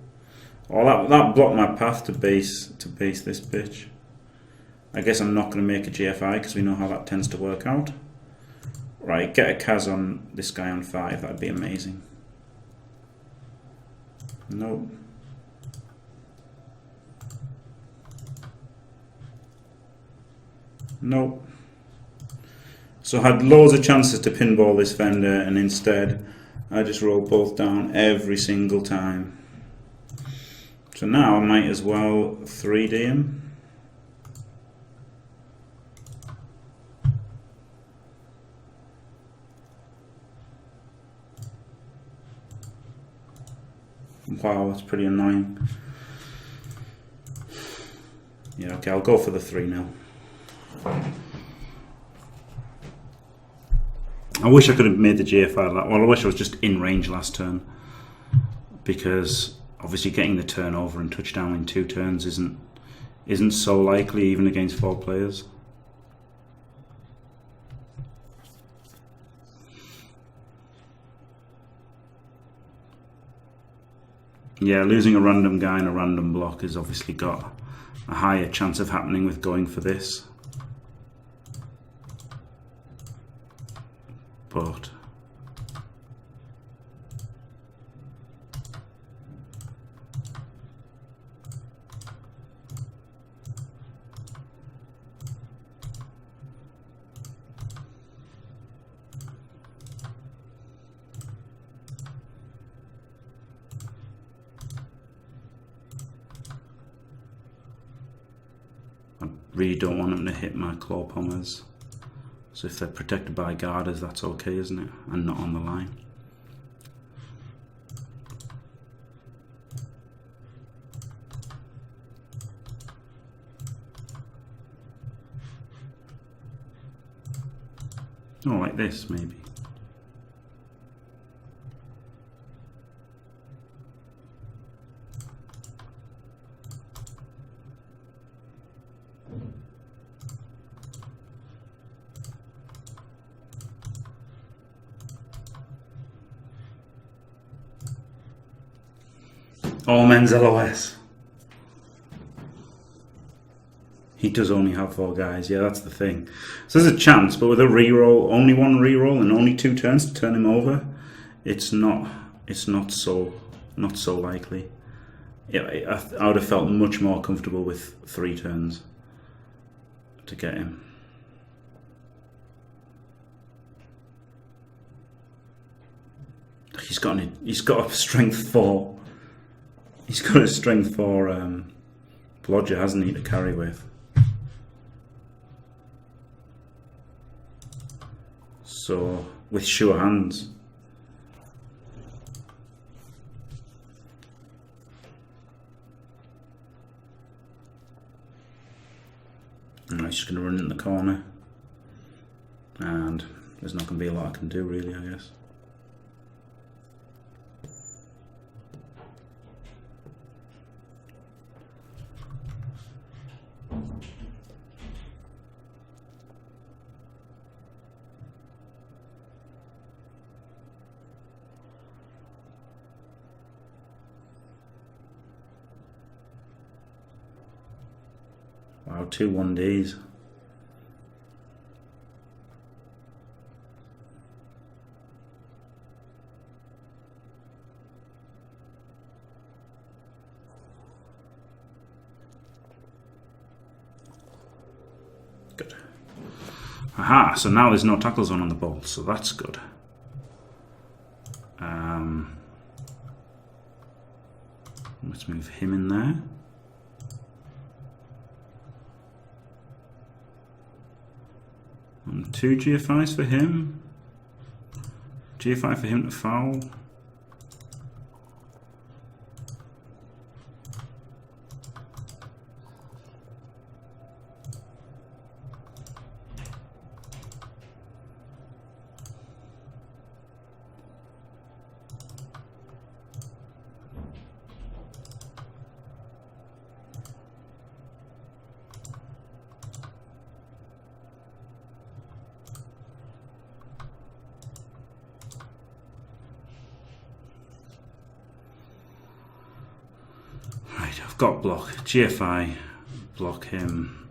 Speaker 1: Oh, that blocked my path to base this bitch. I guess I'm not going to make a GFI because we know how that tends to work out. Right, get a Kaz on this guy on 5. That'd be amazing. Nope. Nope. So I had loads of chances to pinball this fender, and instead I just rolled both down every single time. So now I might as well 3D him. Wow, that's pretty annoying. Yeah, okay, I'll go for the 3 now. I wish I could have made the GFI that. Well, I wish I was just in range last turn, because obviously getting the turnover and touchdown in 2 turns isn't so likely even against 4 players. Yeah, losing a random guy in a random block has obviously got a higher chance of happening with going for this. But I really don't want them to hit my claw pommers. So if they're protected by guarders, that's okay, isn't it? And not on the line. Oh, like this, maybe. All men's LOS. He does only have 4 guys. Yeah, that's the thing. So there's a chance, but with a reroll, only 1 reroll and only 2 turns to turn him over, it's not so likely. Yeah, I would have felt much more comfortable with 3 turns to get him. He's got a strength 4. He's got a strength 4 blodger, hasn't he, to carry with. So, with sure hands. And he's just going to run in the corner. And there's not going to be a lot I can do, really, I guess. Wow, 2 1Ds. Good. Aha, so now there's no tackle zone on the ball, so that's good. Let's move him in there. And 2 GFIs for him. GFI for him to foul. Right, I've got block. GFI, block him.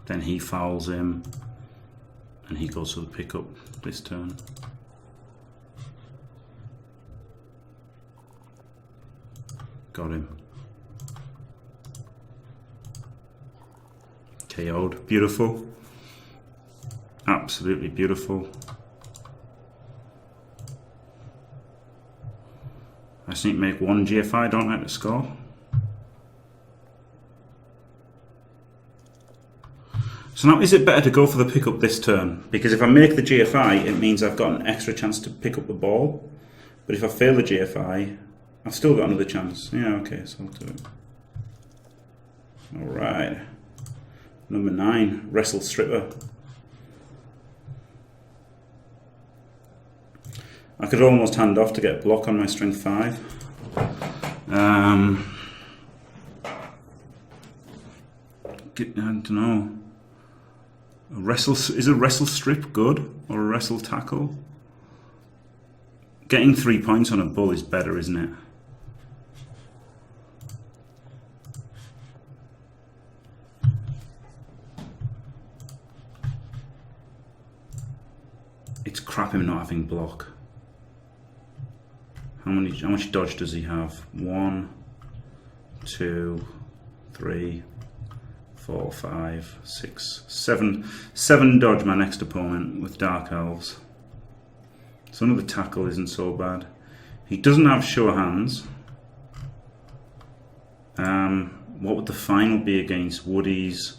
Speaker 1: Then he fouls him, and he goes for the pickup this turn. Got him. KO'd. Beautiful. Absolutely beautiful. I just need to make 1 GFI, don't I, to score. So now, is it better to go for the pickup this turn? Because if I make the GFI, it means I've got an extra chance to pick up the ball. But if I fail the GFI, I've still got another chance. Yeah, okay, so I'll do it. Alright. Number 9, Wrestle Stripper. I could almost hand off to get a block on my strength 5. I don't know. Is a wrestle strip good, or a wrestle tackle? Getting 3 points on a bull is better, isn't it? It's crap him not having block. How much dodge does he have? 1, 2, 3, 4, 5, 6, 7. 7 dodge my next opponent with Dark Elves. So another tackle isn't so bad. He doesn't have sure hands. What would the final be against Woodies?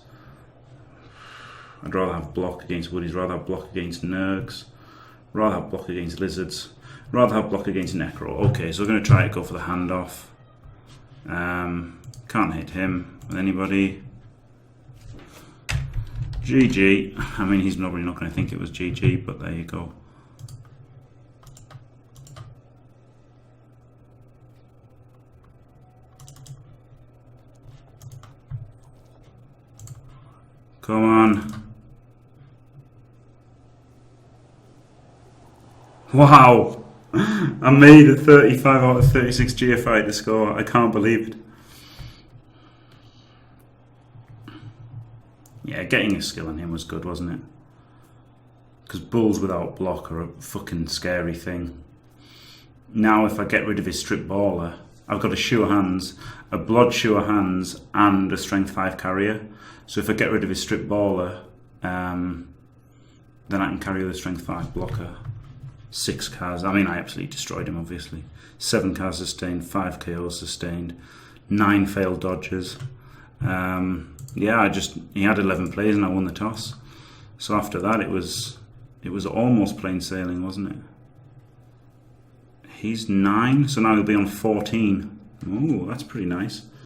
Speaker 1: I'd rather have block against Woodies, rather have block against Nergs, rather have block against Lizards, rather have block against Necro. Okay, so we're going to try to go for the handoff. Can't hit him with anybody. GG. I mean, he's probably not going to think it was GG, but there you go. Come on. Wow. I made a 35 out of 36 GFI to score. I can't believe it. Yeah, getting a skill on him was good, wasn't it? Because bulls without block are a fucking scary thing. Now if I get rid of his strip baller, I've got a sure hands, a blood sure hands, and a strength 5 carrier. So if I get rid of his strip baller, then I can carry the strength 5 blocker. 6 cars. I mean, I absolutely destroyed him, obviously. 7 cars sustained, 5 KOs sustained, 9 failed dodges. Yeah, he had 11 plays and I won the toss. So after that, it was almost plain sailing, wasn't it? He's 9, so now he'll be on 14. Oh, that's pretty nice.